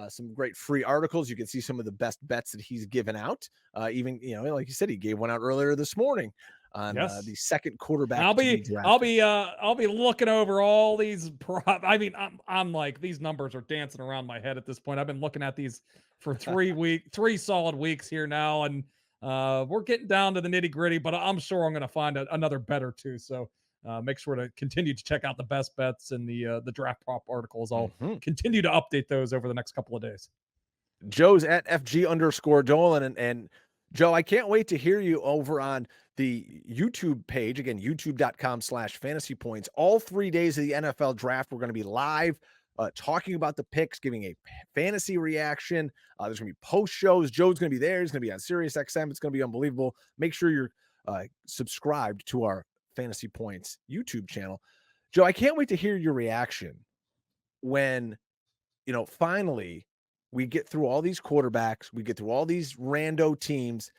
Some great free articles. You can see some of the best bets that he's given out. Even, like you said, he gave one out earlier this morning on the second quarterback. I'll be looking over all these. I mean, I'm like, these numbers are dancing around my head at this point. I've been looking at these for 3 solid weeks here now, and we're getting down to the nitty gritty. But I'm sure I'm going to find another bet or two. So. Make sure to continue to check out the best bets and the draft prop articles. I'll continue to update those over the next couple of days. Joe's at FG_Dolan. And Joe, I can't wait to hear you over on the YouTube page. Again, youtube.com/fantasypoints. All 3 days of the NFL draft, we're going to be live talking about the picks, giving a fantasy reaction. There's going to be post shows. Joe's going to be there. He's going to be on SiriusXM. It's going to be unbelievable. Make sure you're subscribed to our Fantasy Points YouTube channel. Joe, I can't wait to hear your reaction when, finally we get through all these quarterbacks, we get through all these rando teams,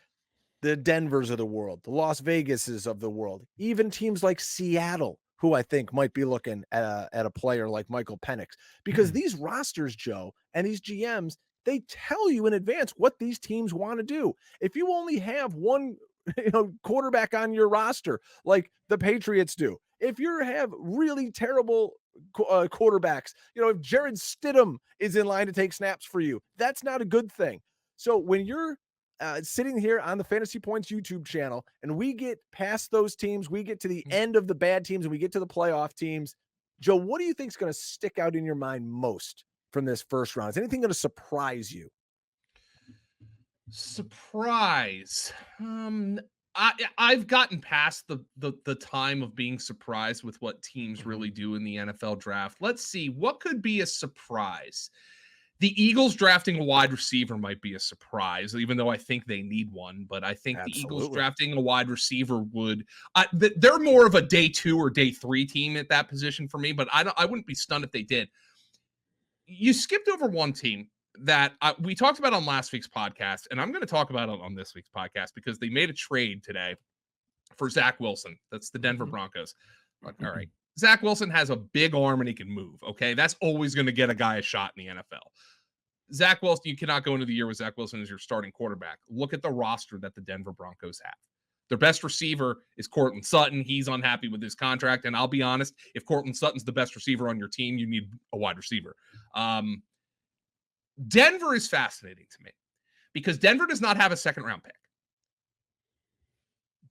the Denvers of the world, the Las Vegases of the world, even teams like Seattle, who I think might be looking at a player like Michael Penix, because these rosters, Joe, and these GMs, they tell you in advance what these teams want to do. If you only have one quarterback on your roster like the Patriots do, if you have really terrible quarterbacks, if Jared Stidham is in line to take snaps for you, that's not a good thing. So when you're sitting here on the Fantasy Points YouTube channel and we get past those teams, we get to the end of the bad teams and we get to the playoff teams, Joe, what do you think is going to stick out in your mind most from this first round? Is anything going to surprise you? Surprise. I've gotten past the time of being surprised with what teams really do in the NFL draft. Let's see, what could be a surprise? The Eagles drafting a wide receiver might be a surprise, even though I think they need one. But I think the Eagles drafting a wide receiver would. They're more of a day 2 or day 3 team at that position for me. But I wouldn't be stunned if they did. You skipped over one team that we talked about on last week's podcast, and I'm going to talk about it on this week's podcast because they made a trade today for Zach Wilson. That's the Denver Broncos. All right. Zach Wilson has a big arm and he can move. Okay. That's always going to get a guy a shot in the NFL. Zach Wilson, you cannot go into the year with Zach Wilson as your starting quarterback. Look at the roster that the Denver Broncos have. Their best receiver is Courtland Sutton. He's unhappy with his contract. And I'll be honest, if Courtland Sutton's the best receiver on your team, you need a wide receiver. Denver is fascinating to me because Denver does not have a second round pick.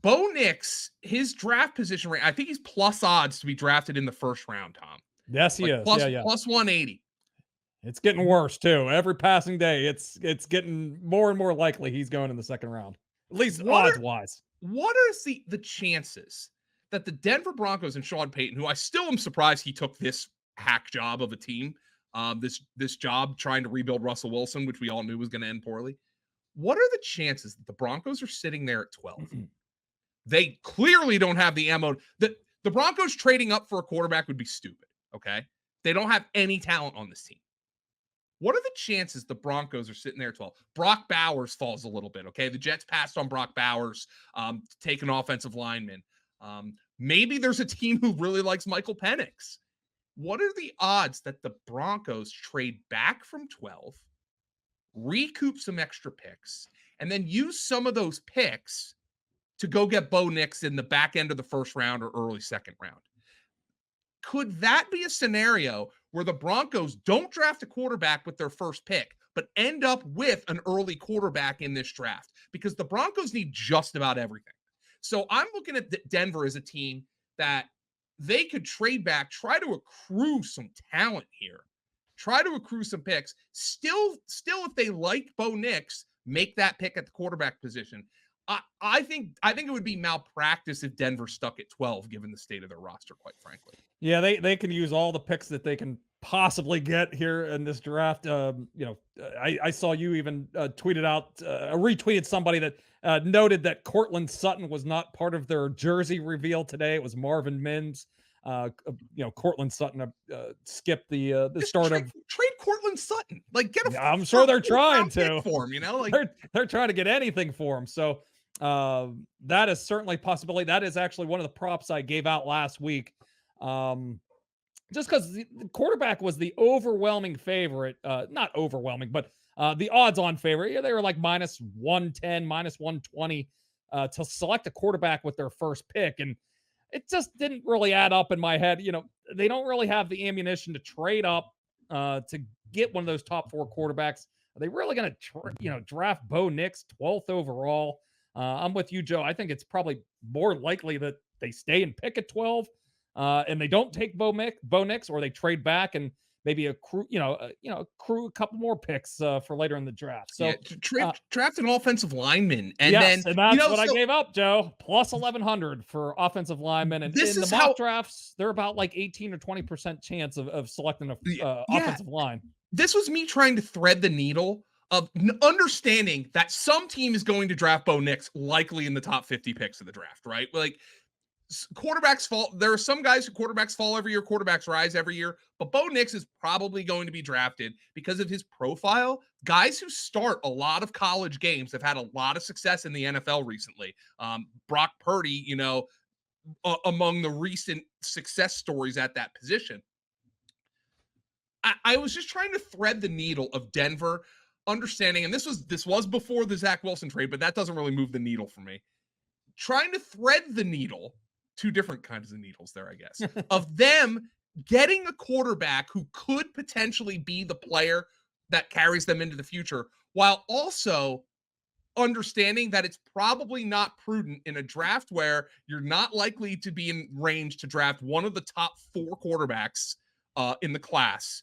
Bo Nix, his draft position rate, I think he's plus odds to be drafted in the first round, Tom. Yes, he is. Plus 180. It's getting worse too. Every passing day, it's getting more and more likely he's going in the second round. At least odds-wise. What are the chances that the Denver Broncos and Sean Payton, who I still am surprised he took this hack job of a team, this job trying to rebuild Russell Wilson, which we all knew was going to end poorly. What are the chances that the Broncos are sitting there at 12? They clearly don't have the ammo. The Broncos trading up for a quarterback would be stupid, okay? They don't have any talent on this team. What are the chances the Broncos are sitting there at 12? Brock Bowers falls a little bit, okay? The Jets passed on Brock Bowers to take an offensive lineman. Maybe there's a team who really likes Michael Penix. What are the odds that the Broncos trade back from 12, recoup some extra picks, and then use some of those picks to go get Bo Nix in the back end of the first round or early second round? Could that be a scenario where the Broncos don't draft a quarterback with their first pick, but end up with an early quarterback in this draft? Because the Broncos need just about everything. So I'm looking at Denver as a team that they could trade back, try to accrue some talent here, try to accrue some picks. Still, if they like Bo Nix, make that pick at the quarterback position. I think it would be malpractice if Denver stuck at 12, given the state of their roster, quite frankly. Yeah, they can use all the picks that they can possibly get here in this draft. I saw you even retweeted somebody that noted that Courtland Sutton was not part of their jersey reveal today. It was Marvin Mims. Courtland Sutton skipped the start of trade Courtland Sutton. Like, get a. I'm sure they're trying to for him. Like they're trying to get anything for him. So that is certainly a possibility. That is actually one of the props I gave out last week. Just because the quarterback was the overwhelming favorite, not overwhelming, but the odds-on favorite. Yeah, they were like minus 110, minus 120 to select a quarterback with their first pick, and it just didn't really add up in my head. They don't really have the ammunition to trade up to get one of those top 4 quarterbacks. Are they really going to, draft Bo Nix 12th overall? I'm with you, Joe. I think it's probably more likely that they stay and pick at 12, and they don't take Bo Nix, or they trade back and maybe accrue a couple more picks for later in the draft. So draft an offensive lineman, and that's what I gave gave up, Joe. Plus 1,100 for offensive linemen, and in the mock drafts, they're about like 18 or 20% chance of selecting a offensive line. This was me trying to thread the needle of understanding that some team is going to draft Bo Nix likely in the top 50 picks of the draft, right? Like, quarterbacks fall. There are some guys who quarterbacks fall every year, quarterbacks rise every year, but Bo Nix is probably going to be drafted because of his profile. Guys who start a lot of college games have had a lot of success in the NFL recently. Brock Purdy, among the recent success stories at that position. I was just trying to thread the needle of Denver understanding, and this was before the Zach Wilson trade, but that doesn't really move the needle for me. Trying to thread the needle, 2 different kinds of needles there, I guess, of them getting a quarterback who could potentially be the player that carries them into the future, while also understanding that it's probably not prudent in a draft where you're not likely to be in range to draft one of the top 4 quarterbacks in the class.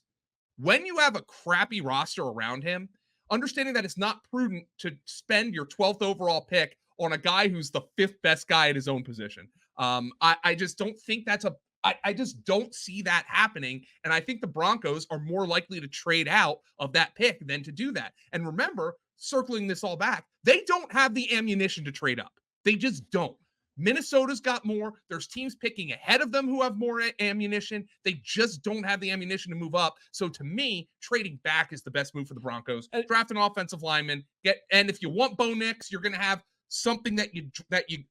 When you have a crappy roster around him, understanding that it's not prudent to spend your 12th overall pick on a guy who's the 5th best guy at his own position. I just don't think that's I just don't see that happening. And I think the Broncos are more likely to trade out of that pick than to do that. And remember, circling this all back, they don't have the ammunition to trade up. They just don't. Minnesota's got more. There's teams picking ahead of them who have more ammunition. They just don't have the ammunition to move up. So to me, trading back is the best move for the Broncos. Draft an offensive lineman. And if you want Bo Nix, you're going to have something that you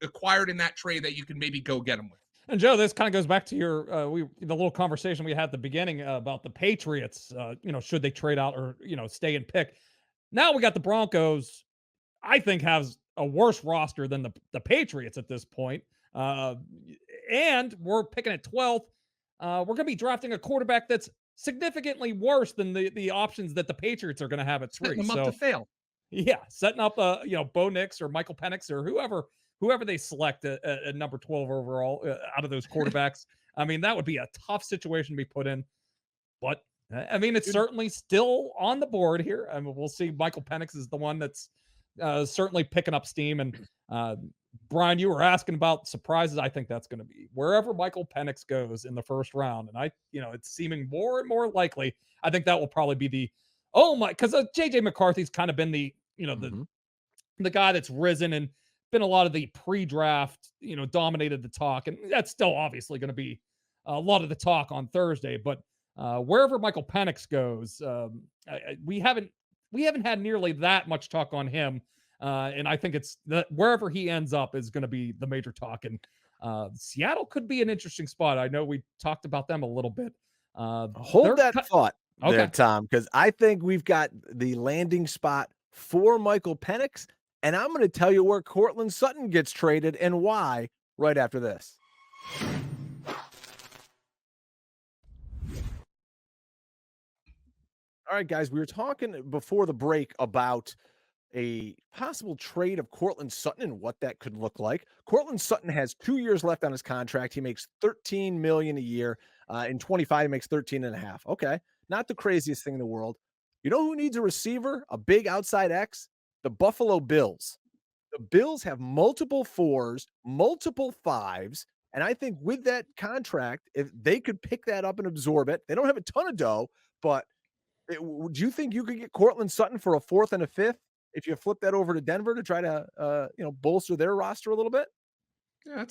acquired in that trade that you can maybe go get them with. And Joe, this kind of goes back to your the little conversation we had at the beginning about the Patriots. Should they trade out or stay and pick? Now we got the Broncos. I think has a worse roster than the Patriots at this point. And we're picking at 12th. We're going to be drafting a quarterback that's significantly worse than the options that the Patriots are going to have at 3. Setting them up to fail. Yeah, setting up Bo Nix or Michael Penix or whoever they select at number 12 overall out of those quarterbacks. I mean, that would be a tough situation to be put in. But I mean, it's certainly still on the board here. I mean, we'll see. Michael Penix is the one that's certainly picking up steam. And Brian, you were asking about surprises. I think that's going to be wherever Michael Penix goes in the first round. And it's seeming more and more likely. I think that will probably be because JJ McCarthy's kind of been the guy that's risen and been a lot of the pre-draft, dominated the talk. And that's still obviously going to be a lot of the talk on Thursday. But wherever Michael Penix goes, we haven't had nearly that much talk on him. And I think it's that wherever he ends up is going to be the major talk. And Seattle could be an interesting spot. I know we talked about them a little bit. Hold that thought there, Tom, because I think we've got the landing spot for Michael Penix. And I'm going to tell you where Courtland Sutton gets traded and why right after this. All right, guys, we were talking before the break about a possible trade of Courtland Sutton and what that could look like. Courtland Sutton has 2 years left on his contract. He makes $13 million a year. In 25, he makes 13.5. Okay, not the craziest thing in the world. You know who needs a receiver, a big outside X? The Buffalo Bills. The Bills have multiple 4s, multiple 5s, and I think with that contract, if they could pick that up and absorb it, they don't have a ton of dough, but do you think you could get Courtland Sutton for a 4th and a 5th if you flip that over to Denver to try to bolster their roster a little bit? Yeah,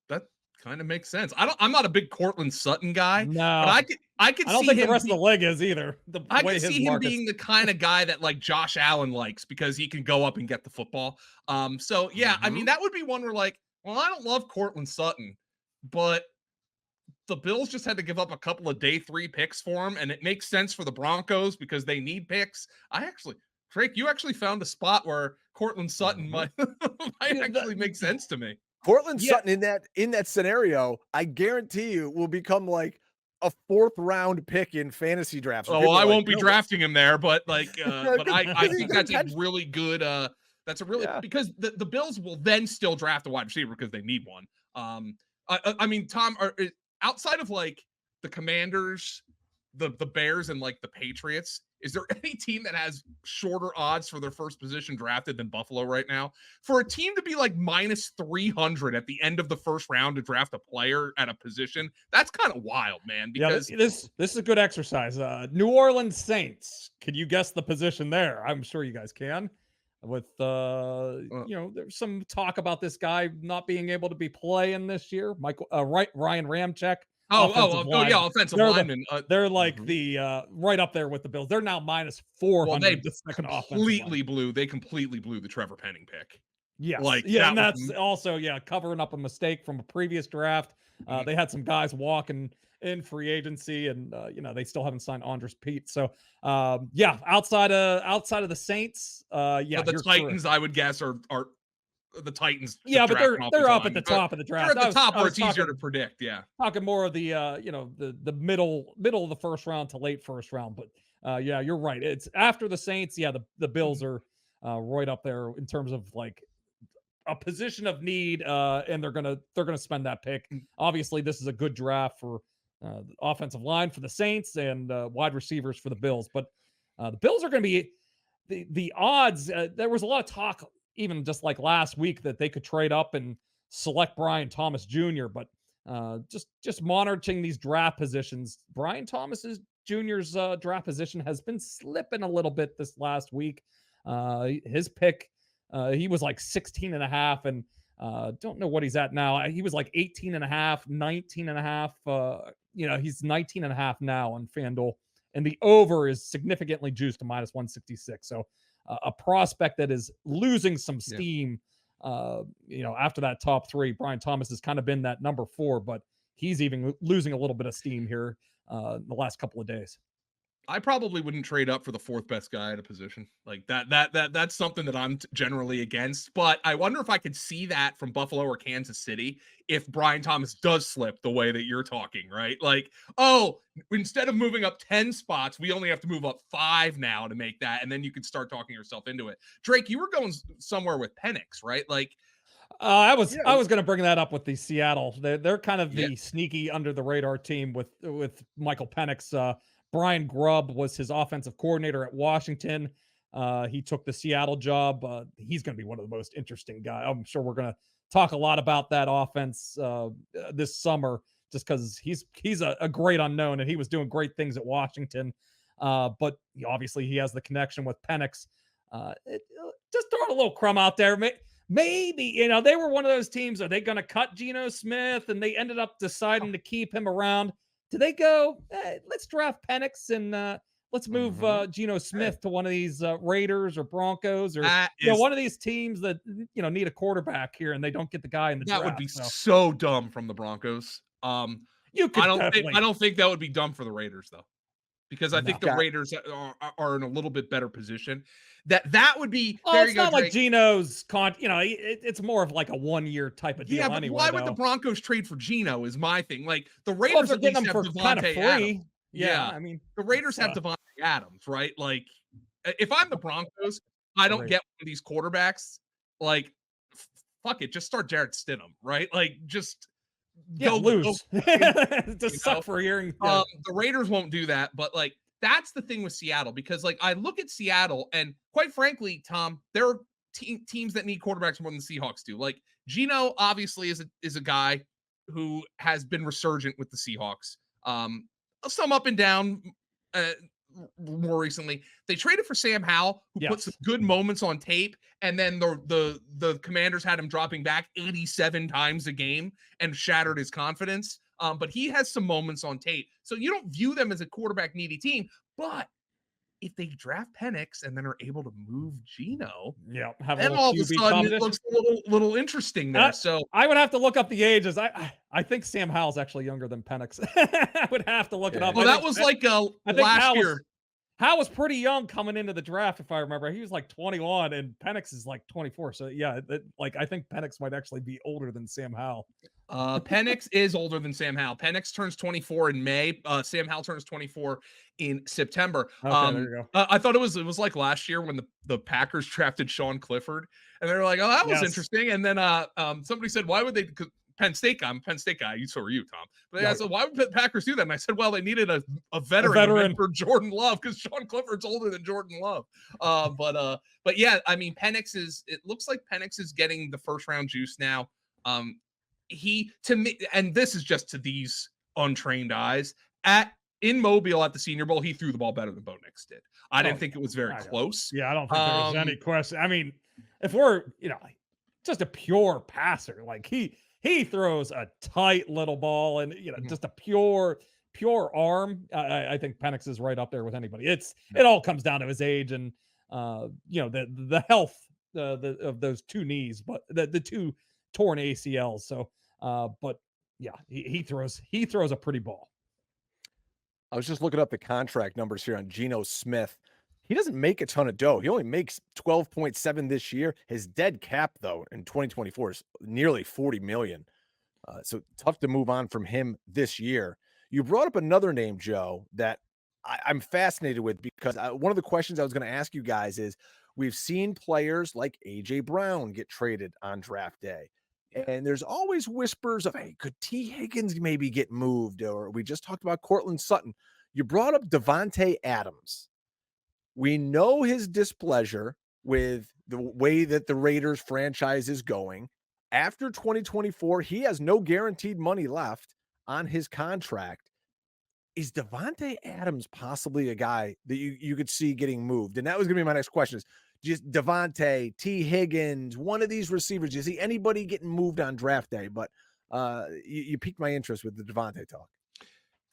that kind of makes sense. I'm not a big Courtland Sutton guy. No, but I don't think the rest of the league is either. I can see him being the kind of guy that like Josh Allen likes because he can go up and get the football. So yeah, I mean that would be one where like, well, I don't love Courtland Sutton, but the Bills just had to give up a couple of day 3 picks for him, and it makes sense for the Broncos because they need picks. Drake, you actually found a spot where Courtland Sutton might actually make sense to me. Courtland Sutton in that scenario, I guarantee you will become like a 4th round pick in fantasy drafts. Oh, well, I won't be drafting him there, but like, but I think that's a really good. Because the Bills will then still draft a wide receiver because they need one. I mean, Tom, outside of like the Commanders, the Bears, and like the Patriots, is there any team that has shorter odds for their first position drafted than Buffalo right now? For a team to be like minus 300 at the end of the first round to draft a player at a position, that's kind of wild, man. Because this is a good exercise. New Orleans Saints. Can you guess the position there? I'm sure you guys can. With there's some talk about this guy not being able to be playing this year. Ryan Ramczyk. Offensive lineman. They're like the right up there with the Bills. They're now minus 400. They completely blew the Trevor Penning pick. Yes. And that's also covering up a mistake from a previous draft. They had some guys walking in free agency, and they still haven't signed Andres Pete. So outside of the Saints, the Titans, I would guess, are the Titans. Yeah, but they're up at the top of the draft. They're at the top where it's easier to predict. Yeah, talking more of the the middle of the first round to late first round. But you're right. It's after the Saints. Yeah, the Bills are right up there in terms of like a position of need, and they're gonna spend that pick. Obviously, this is a good draft for the offensive line for the Saints and wide receivers for the Bills. But the Bills are going to be the odds. There was a lot of talk, even just like last week, that they could trade up and select Brian Thomas Jr. But Just monitoring these draft positions. Brian Thomas Jr.'s draft position has been slipping a little bit this last week. His pick, he was like 16 and a half, and don't know what he's at now. He was like 18 and a half, 19 and a half. He's 19 and a half now on FanDuel, and the over is significantly juiced to minus 166. So a prospect that is losing some steam. After that top three, Brian Thomas has kind of been that number 4, but he's even losing a little bit of steam here the last couple of days. I probably wouldn't trade up for the 4th best guy at a position like that. That's something that I'm generally against. But I wonder if I could see that from Buffalo or Kansas City if Brian Thomas does slip the way that you're talking, right? Like, oh, instead of moving up 10 spots, we only have to move up 5 now to make that, and then you can start talking yourself into it. Drake, you were going somewhere with Penix, right? Like, I was going to bring that up with the Seattle. They're kind of the sneaky under the radar team with Michael Penix. Brian Grubb was his offensive coordinator at Washington. He took the Seattle job. He's going to be one of the most interesting guys. I'm sure we're going to talk a lot about that offense this summer, just because he's a great unknown, and he was doing great things at Washington. But obviously he has the connection with Penix. Just throwing a little crumb out there. Maybe, they were one of those teams. Are they going to cut Geno Smith? And they ended up deciding to keep him around. Do they go, let's draft Penix and let's move Geno Smith to one of these Raiders or Broncos or one of these teams that need a quarterback here, and they don't get the guy in the draft? That would be so dumb from the Broncos. I don't think that would be dumb for the Raiders though, because I think the Raiders are in a little bit better position. That would be. Oh, it's not like Geno's it's more of like a 1-year type of deal. Yeah, but anyway, why would the Broncos trade for Geno? Is my thing. Like the Raiders at least have Devontae Adams. Yeah, I mean the Raiders have Devontae Adams, right? Like if I'm the Broncos, I don't get one of these quarterbacks. Like fuck it, just start Jarrett Stidham, right? Like just go lose. Just suck for a year. The Raiders won't do that, but like. That's the thing with Seattle, because like I look at Seattle and quite frankly, Tom, there are teams that need quarterbacks more than the Seahawks do. Like Geno obviously is a guy who has been resurgent with the Seahawks. Some up and down more recently. They traded for Sam Howell, who put some good moments on tape, and then the Commanders had him dropping back 87 times a game and shattered his confidence. But he has some moments on tape. So you don't view them as a quarterback needy team. But if they draft Penix and then are able to move Geno, then all of a sudden it looks a little interesting there. So I would have to look up the ages. I think Sam Howell's actually younger than Penix. I would have to look it up. Well, that was like last year. Howell was pretty young coming into the draft, if I remember. He was like 21, and Penix is like 24. So yeah, I think Penix might actually be older than Sam Howell. Penix is older than Sam Howell. Penix turns 24 in May. Sam Howell turns 24 in September. Okay, there you go. I thought it was like last year when the Packers drafted Sean Clifford, and they were like, "Oh, that was interesting." And then somebody said, "Why would they?" Penn State guy. I'm a Penn State guy. So are you, Tom. But I said, why would the Packers do that? And I said, well, they needed a veteran for Jordan Love, because Sean Clifford's older than Jordan Love. But yeah, I mean, it looks like Penix is getting the first round juice now. To me, and this is just to these untrained eyes, in Mobile at the Senior Bowl, he threw the ball better than Bo Nix did. I didn't think it was very close. Yeah, I don't think there was any question. I mean, if we're, just a pure passer, like he throws a tight little ball and, just a pure arm. I think Penix is right up there with anybody. It all comes down to his age and, the health of those two knees, but the two torn ACLs. So, but yeah, he throws a pretty ball. I was just looking up the contract numbers here on Geno Smith. He doesn't make a ton of dough. He only makes 12.7 this year. His dead cap, though, in 2024 is nearly 40 million. So tough to move on from him this year. You brought up another name, Joe, that I'm fascinated with, because one of the questions I was going to ask you guys is, we've seen players like A.J. Brown get traded on draft day. And there's always whispers of, hey, could T. Higgins maybe get moved? Or we just talked about Cortland Sutton. You brought up Devontae Adams. We know his displeasure with the way that the Raiders franchise is going. after 2024, he has no guaranteed money left on his contract. Is Devontae Adams possibly a guy that you could see getting moved? And that was going to be my next question: is just Devontae, T. Higgins, one of these receivers? Do you see anybody getting moved on draft day? But you piqued my interest with the Devontae talk.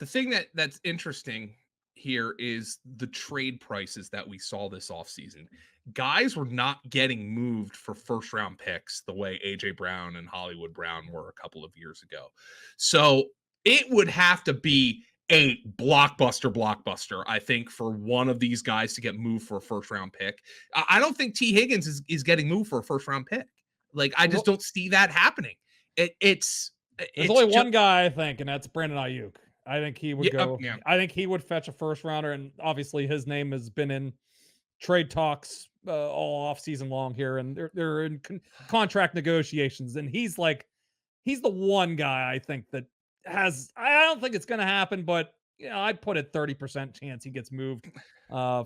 The thing that's interesting here is the trade prices that we saw this offseason. Guys were not getting moved for first round picks the way AJ Brown and Hollywood Brown were a couple of years ago. So it would have to be a blockbuster, I think, for one of these guys to get moved for a first round pick. I don't think T. Higgins is getting moved for a first round pick. Like, I just don't see that happening. There's only one guy, I think, and that's Brandon Ayuk. I think he would go. Yeah. I think he would fetch a first rounder, and obviously his name has been in trade talks all off season long here, and they're in contract negotiations. And he's the one guy I think that has. I don't think it's going to happen, but I'd put it 30% chance he gets moved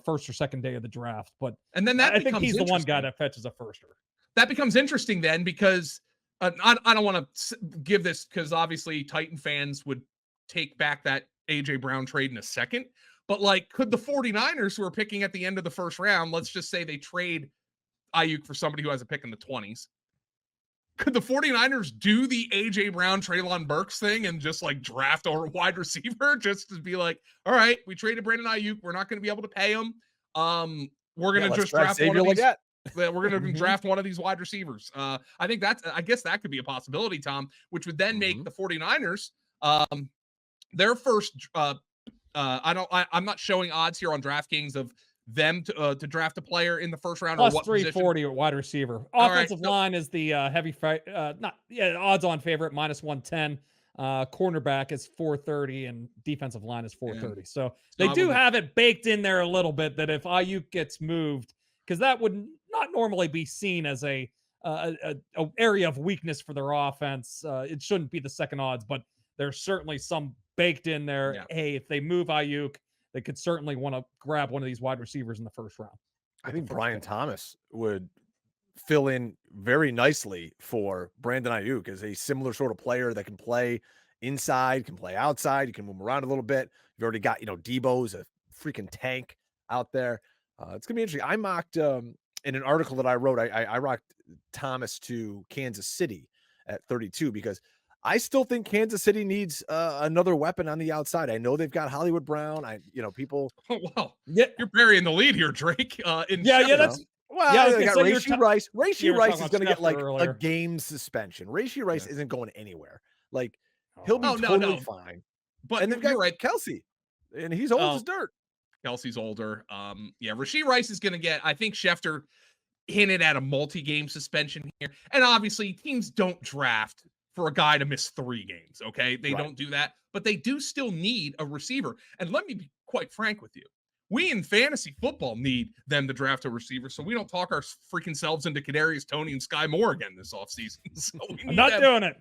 first or second day of the draft. But and then I think he's the one guy that fetches a firster. That becomes interesting then, because I don't want to give this, because obviously Titan fans would take back that AJ Brown trade in a second, but like, could the 49ers, who are picking at the end of the first round, let's just say they trade Ayuk for somebody who has a pick in the 20s, could the 49ers do the AJ Brown, Treylon Burks thing and just like draft a wide receiver just to be like, all right, we traded Brandon Ayuk, we're not going to be able to pay him, we're going to just draft one of these, we're going to draft one of these wide receivers. I guess that could be a possibility, Tom, which would then make the 49ers their first I'm not showing odds here on DraftKings of them to draft a player in the first round. Plus or what 340 at wide receiver. Offensive line is the heavy fight. Odds on favorite -110. Cornerback is 430 and defensive line is 430. So they do have it baked in there a little bit that if Ayuk gets moved, because that would not normally be seen as a area of weakness for their offense. It shouldn't be the second odds, but there's certainly some baked in there. Yeah. Hey, if they move Ayuk, they could certainly want to grab one of these wide receivers in the first round. I think Brian Thomas would fill in very nicely for Brandon Ayuk as a similar sort of player that can play inside, can play outside, you can move around a little bit. You've already got, Debo's a freaking tank out there. It's gonna be interesting. I mocked in an article that I wrote, I rocked Thomas to Kansas City at 32 because I still think Kansas City needs another weapon on the outside. I know they've got Hollywood Brown. People. Oh, wow. Yeah, you're burying the lead here, Drake. They got Rashee Rice. Rashee Rice is going to get like a game suspension. Rashee Rice isn't going anywhere. Like, he'll be totally fine. But and they've got Kelsey, and he's old as dirt. Kelsey's older. Rashee Rice is going to get. I think Schefter hinted at a multi-game suspension here, and obviously teams don't draft for a guy to miss 3 games, okay? They don't do that, but they do still need a receiver. And let me be quite frank with you. We in fantasy football need them to draft a receiver so we don't talk our freaking selves into Kadarius Toney and Sky Moore again this offseason. So Not doing it.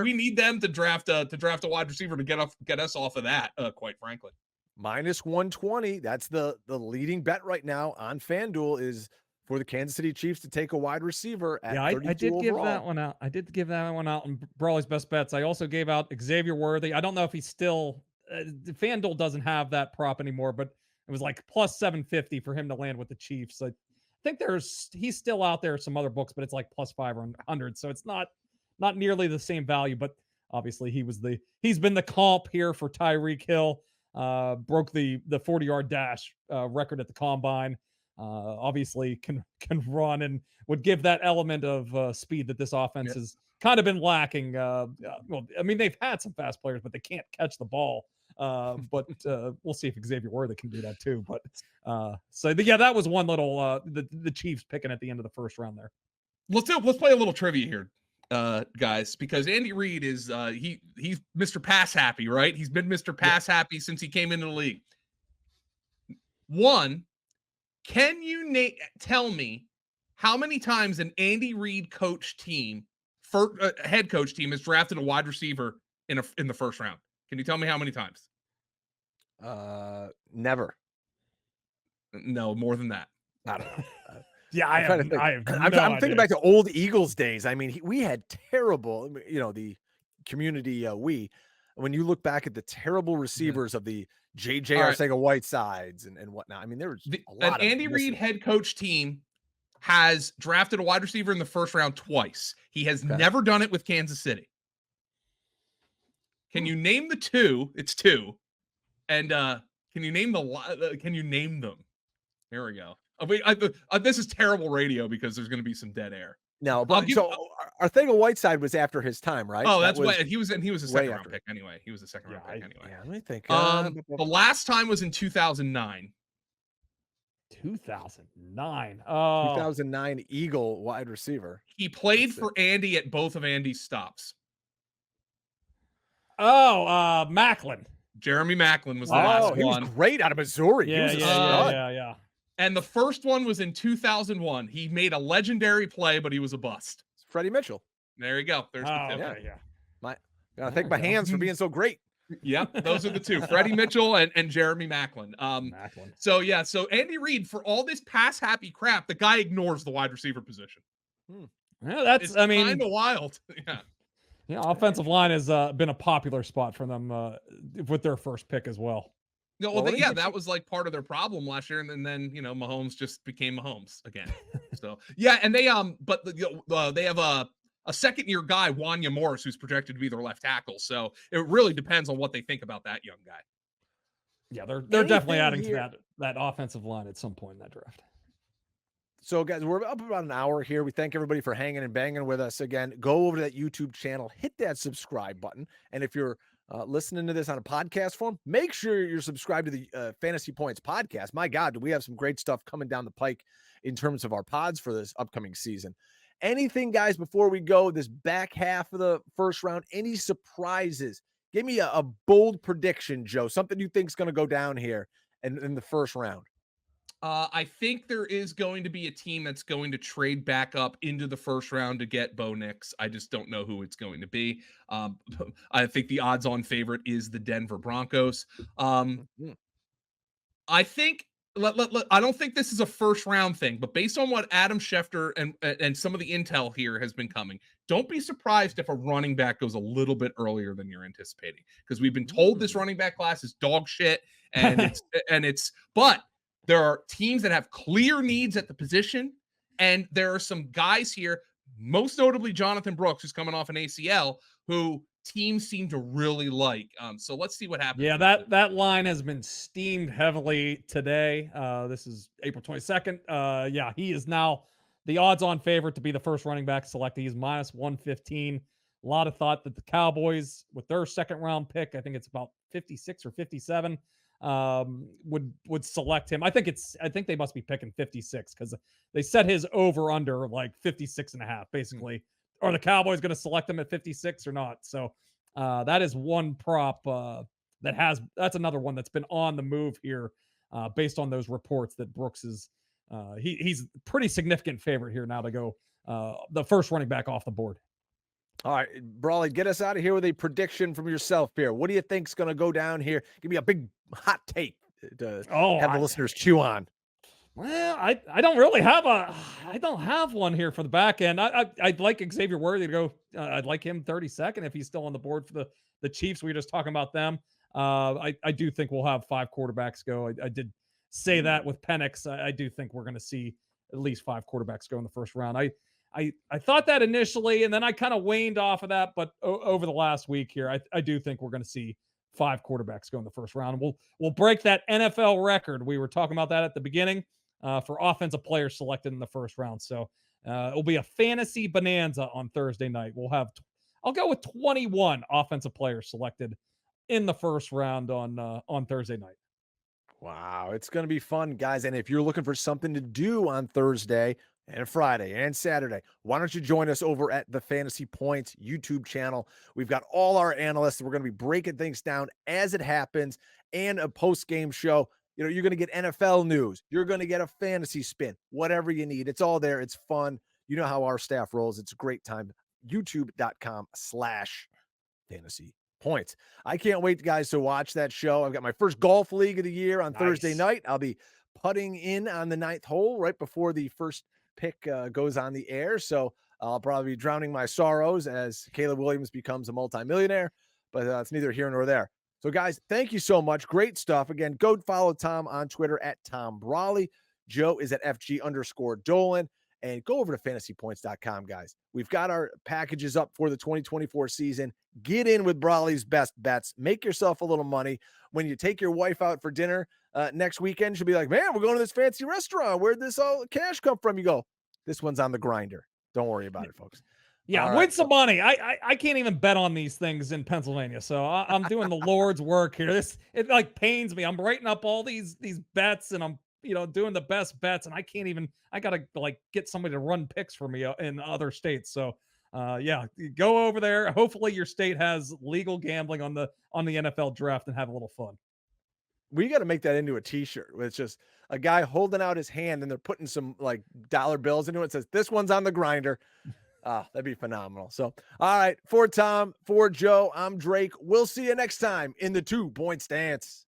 We need them to draft a wide receiver to get us off of that, quite frankly. -120. That's the leading bet right now on FanDuel is for the Kansas City Chiefs to take a wide receiver at 32 I did overall. give that one out. I did give that one out in Brawley's Best Bets. I also gave out Xavier Worthy. I don't know if he's still FanDuel doesn't have that prop anymore, but it was like plus 750 for him to land with the Chiefs. I think he's still out there some other books, but it's like plus 500. So it's not nearly the same value, but obviously he's been the comp here for Tyreek Hill. Broke the 40-yard dash record at the combine. Obviously can run and would give that element of speed that this offense has kind of been lacking. They've had some fast players, but they can't catch the ball. But we'll see if Xavier Worthy can do that too. But that was one little the Chiefs picking at the end of the first round there. Let's play a little trivia here, guys, because Andy Reid is he's Mr. Pass Happy, right? He's been Mr. Pass Happy since he came into the league. Can you tell me how many times an Andy Reid coach team, head coach team, has drafted a wide receiver in the first round? Can you tell me how many times? Never. No, more than that. I don't know. Yeah, I'm trying to think. I have I'm no thinking idea. back to old Eagles days. I mean, we had terrible, the community, when you look back at the terrible Yeah. receivers of the J.J. All right. Arcega-Whitesides and whatnot. I mean, there was a An lot of Andy Reid missing. head coach team has drafted a wide receiver in the first round twice. He has Okay. never done it with Kansas City. Can you name the two? It's two. And can you name can you name them? Here we go. This is terrible radio because there's going to be some dead air. No, I'll but give. so Arcega-Whiteside was after his time, right? Oh, That that's was why he was a way second round after. pick anyway. He was a second round pick anyway. Yeah, let me think. The last time was in 2009. 2009. Oh, 2009 Eagle wide receiver. He played Let's see. for Andy at both of Andy's stops. Macklin. Jeremy Macklin was the Oh, last he was one. great out of Missouri. He Yeah, was a yeah, stud. yeah. And the first one was in 2001. He made a legendary play, but he was a bust. Freddie Mitchell. There you go. There's the tip. Okay, yeah. I thank my hands for being so great. Yep, those are the two: Freddie Mitchell and Jeremy Macklin. Macklin. So Andy Reid, for all this pass happy crap, the guy ignores the wide receiver position. Yeah, that's. It's I mean, kind of wild. Yeah. offensive line has been a popular spot for them with their first pick as well. No, Well, that was like part of their problem last year, and then Mahomes just became Mahomes again. So yeah, and they but they have a second year guy, Wanya Morris, who's projected to be their left tackle. So it really depends on what they think about that young guy. Yeah, they're definitely adding here- to that offensive line at some point in that draft. So, guys, we're up about an hour here. We thank everybody for hanging and banging with us again. Go over to that YouTube channel, hit that subscribe button. And if you're listening to this on a podcast form, make sure you're subscribed to the Fantasy Points podcast. My God, do we have some great stuff coming down the pike in terms of our pods for this upcoming season. Anything, guys, before we go, this back half of the first round, any surprises? Give me a bold prediction, Joe, something you think is going to go down here in the first round. I think there is going to be a team that's going to trade back up into the first round to get Bo Nix. I just don't know who it's going to be. I think the odds-on favorite is the Denver Broncos. I think I don't think this is a first round thing, but based on what Adam Schefter and some of the intel here has been coming, don't be surprised if a running back goes a little bit earlier than you're anticipating, because we've been told this running back class is dog shit, and but there are teams that have clear needs at the position, and there are some guys here, most notably Jonathan Brooks, who's coming off an ACL, who teams seem to really like. So let's see what happens. Yeah, that line has been steamed heavily today. This is April 22nd. Yeah, he is now the odds-on favorite to be the first running back selected. He's minus 115. A lot of thought that the Cowboys, with their second round pick, I think it's about 56 or 57, would select him. I think they must be picking 56 because they set his over under like 56 and a half, basically. Are the Cowboys going to select him at 56 or not? So that is one prop that's another one that's been on the move here based on those reports that Brooks is he's a pretty significant favorite here now to go the first running back off the board. All right, Brawley, get us out of here with a prediction from yourself here. What do you think's going to go down here? Give me a big hot take to have the listeners chew on. Well, I don't really have I don't have one here for the back end. I'd like Xavier Worthy to go. I'd like him 32nd if he's still on the board for the Chiefs. We were just talking about them. I do think we'll have 5 quarterbacks go. I did say that with Penix. I do think we're going to see at least 5 quarterbacks go in the first round. I thought that initially, and then I kind of waned off of that. But over the last week here, I do think we're going to see 5 quarterbacks go in the first round. We'll break that NFL record. We were talking about that at the beginning for offensive players selected in the first round. So it'll be a fantasy bonanza on Thursday night. I'll go with 21 offensive players selected in the first round on Thursday night. Wow, it's going to be fun, guys. And if you're looking for something to do on Thursday and Friday and Saturday, why don't you join us over at the Fantasy Points YouTube channel? We've got all our analysts. We're going to be breaking things down as it happens, and a post-game show. You're going to get NFL news. You're going to get a fantasy spin, whatever you need. It's all there. It's fun. You know how our staff rolls. It's a great time. YouTube.com/fantasy points. I can't wait, guys, to watch that show. I've got my first golf league of the year on Thursday night. I'll be putting in on the 9th hole right before the first pick goes on the air. So I'll probably be drowning my sorrows as Caleb Williams becomes a multimillionaire, but it's neither here nor there. So, guys, thank you so much. Great stuff. Again, go follow Tom on Twitter at Tom Brawley. Joe is at FG_Dolan. And go over to FantasyPoints.com, guys. We've got our packages up for the 2024 season. Get in with Brawley's best bets. Make yourself a little money. When you take your wife out for dinner next weekend, she'll be like, man, we're going to this fancy restaurant. Where'd this all cash come from? You go, this one's on the grinder. Don't worry about it, folks. Yeah, win some money. I can't even bet on these things in Pennsylvania, so I'm doing the Lord's work here. It like pains me. I'm writing up all these bets, and I'm doing the best bets, and I gotta like get somebody to run picks for me in other states. So yeah, go over there. Hopefully your state has legal gambling on the NFL draft and have a little fun. We got to make that into a t-shirt where it's just a guy holding out his hand and they're putting some like dollar bills into it. It says, this one's on the grinder. That'd be phenomenal. So, all right, for Tom, for Joe, I'm Drake. We'll see you next time in the 2 Point Stance.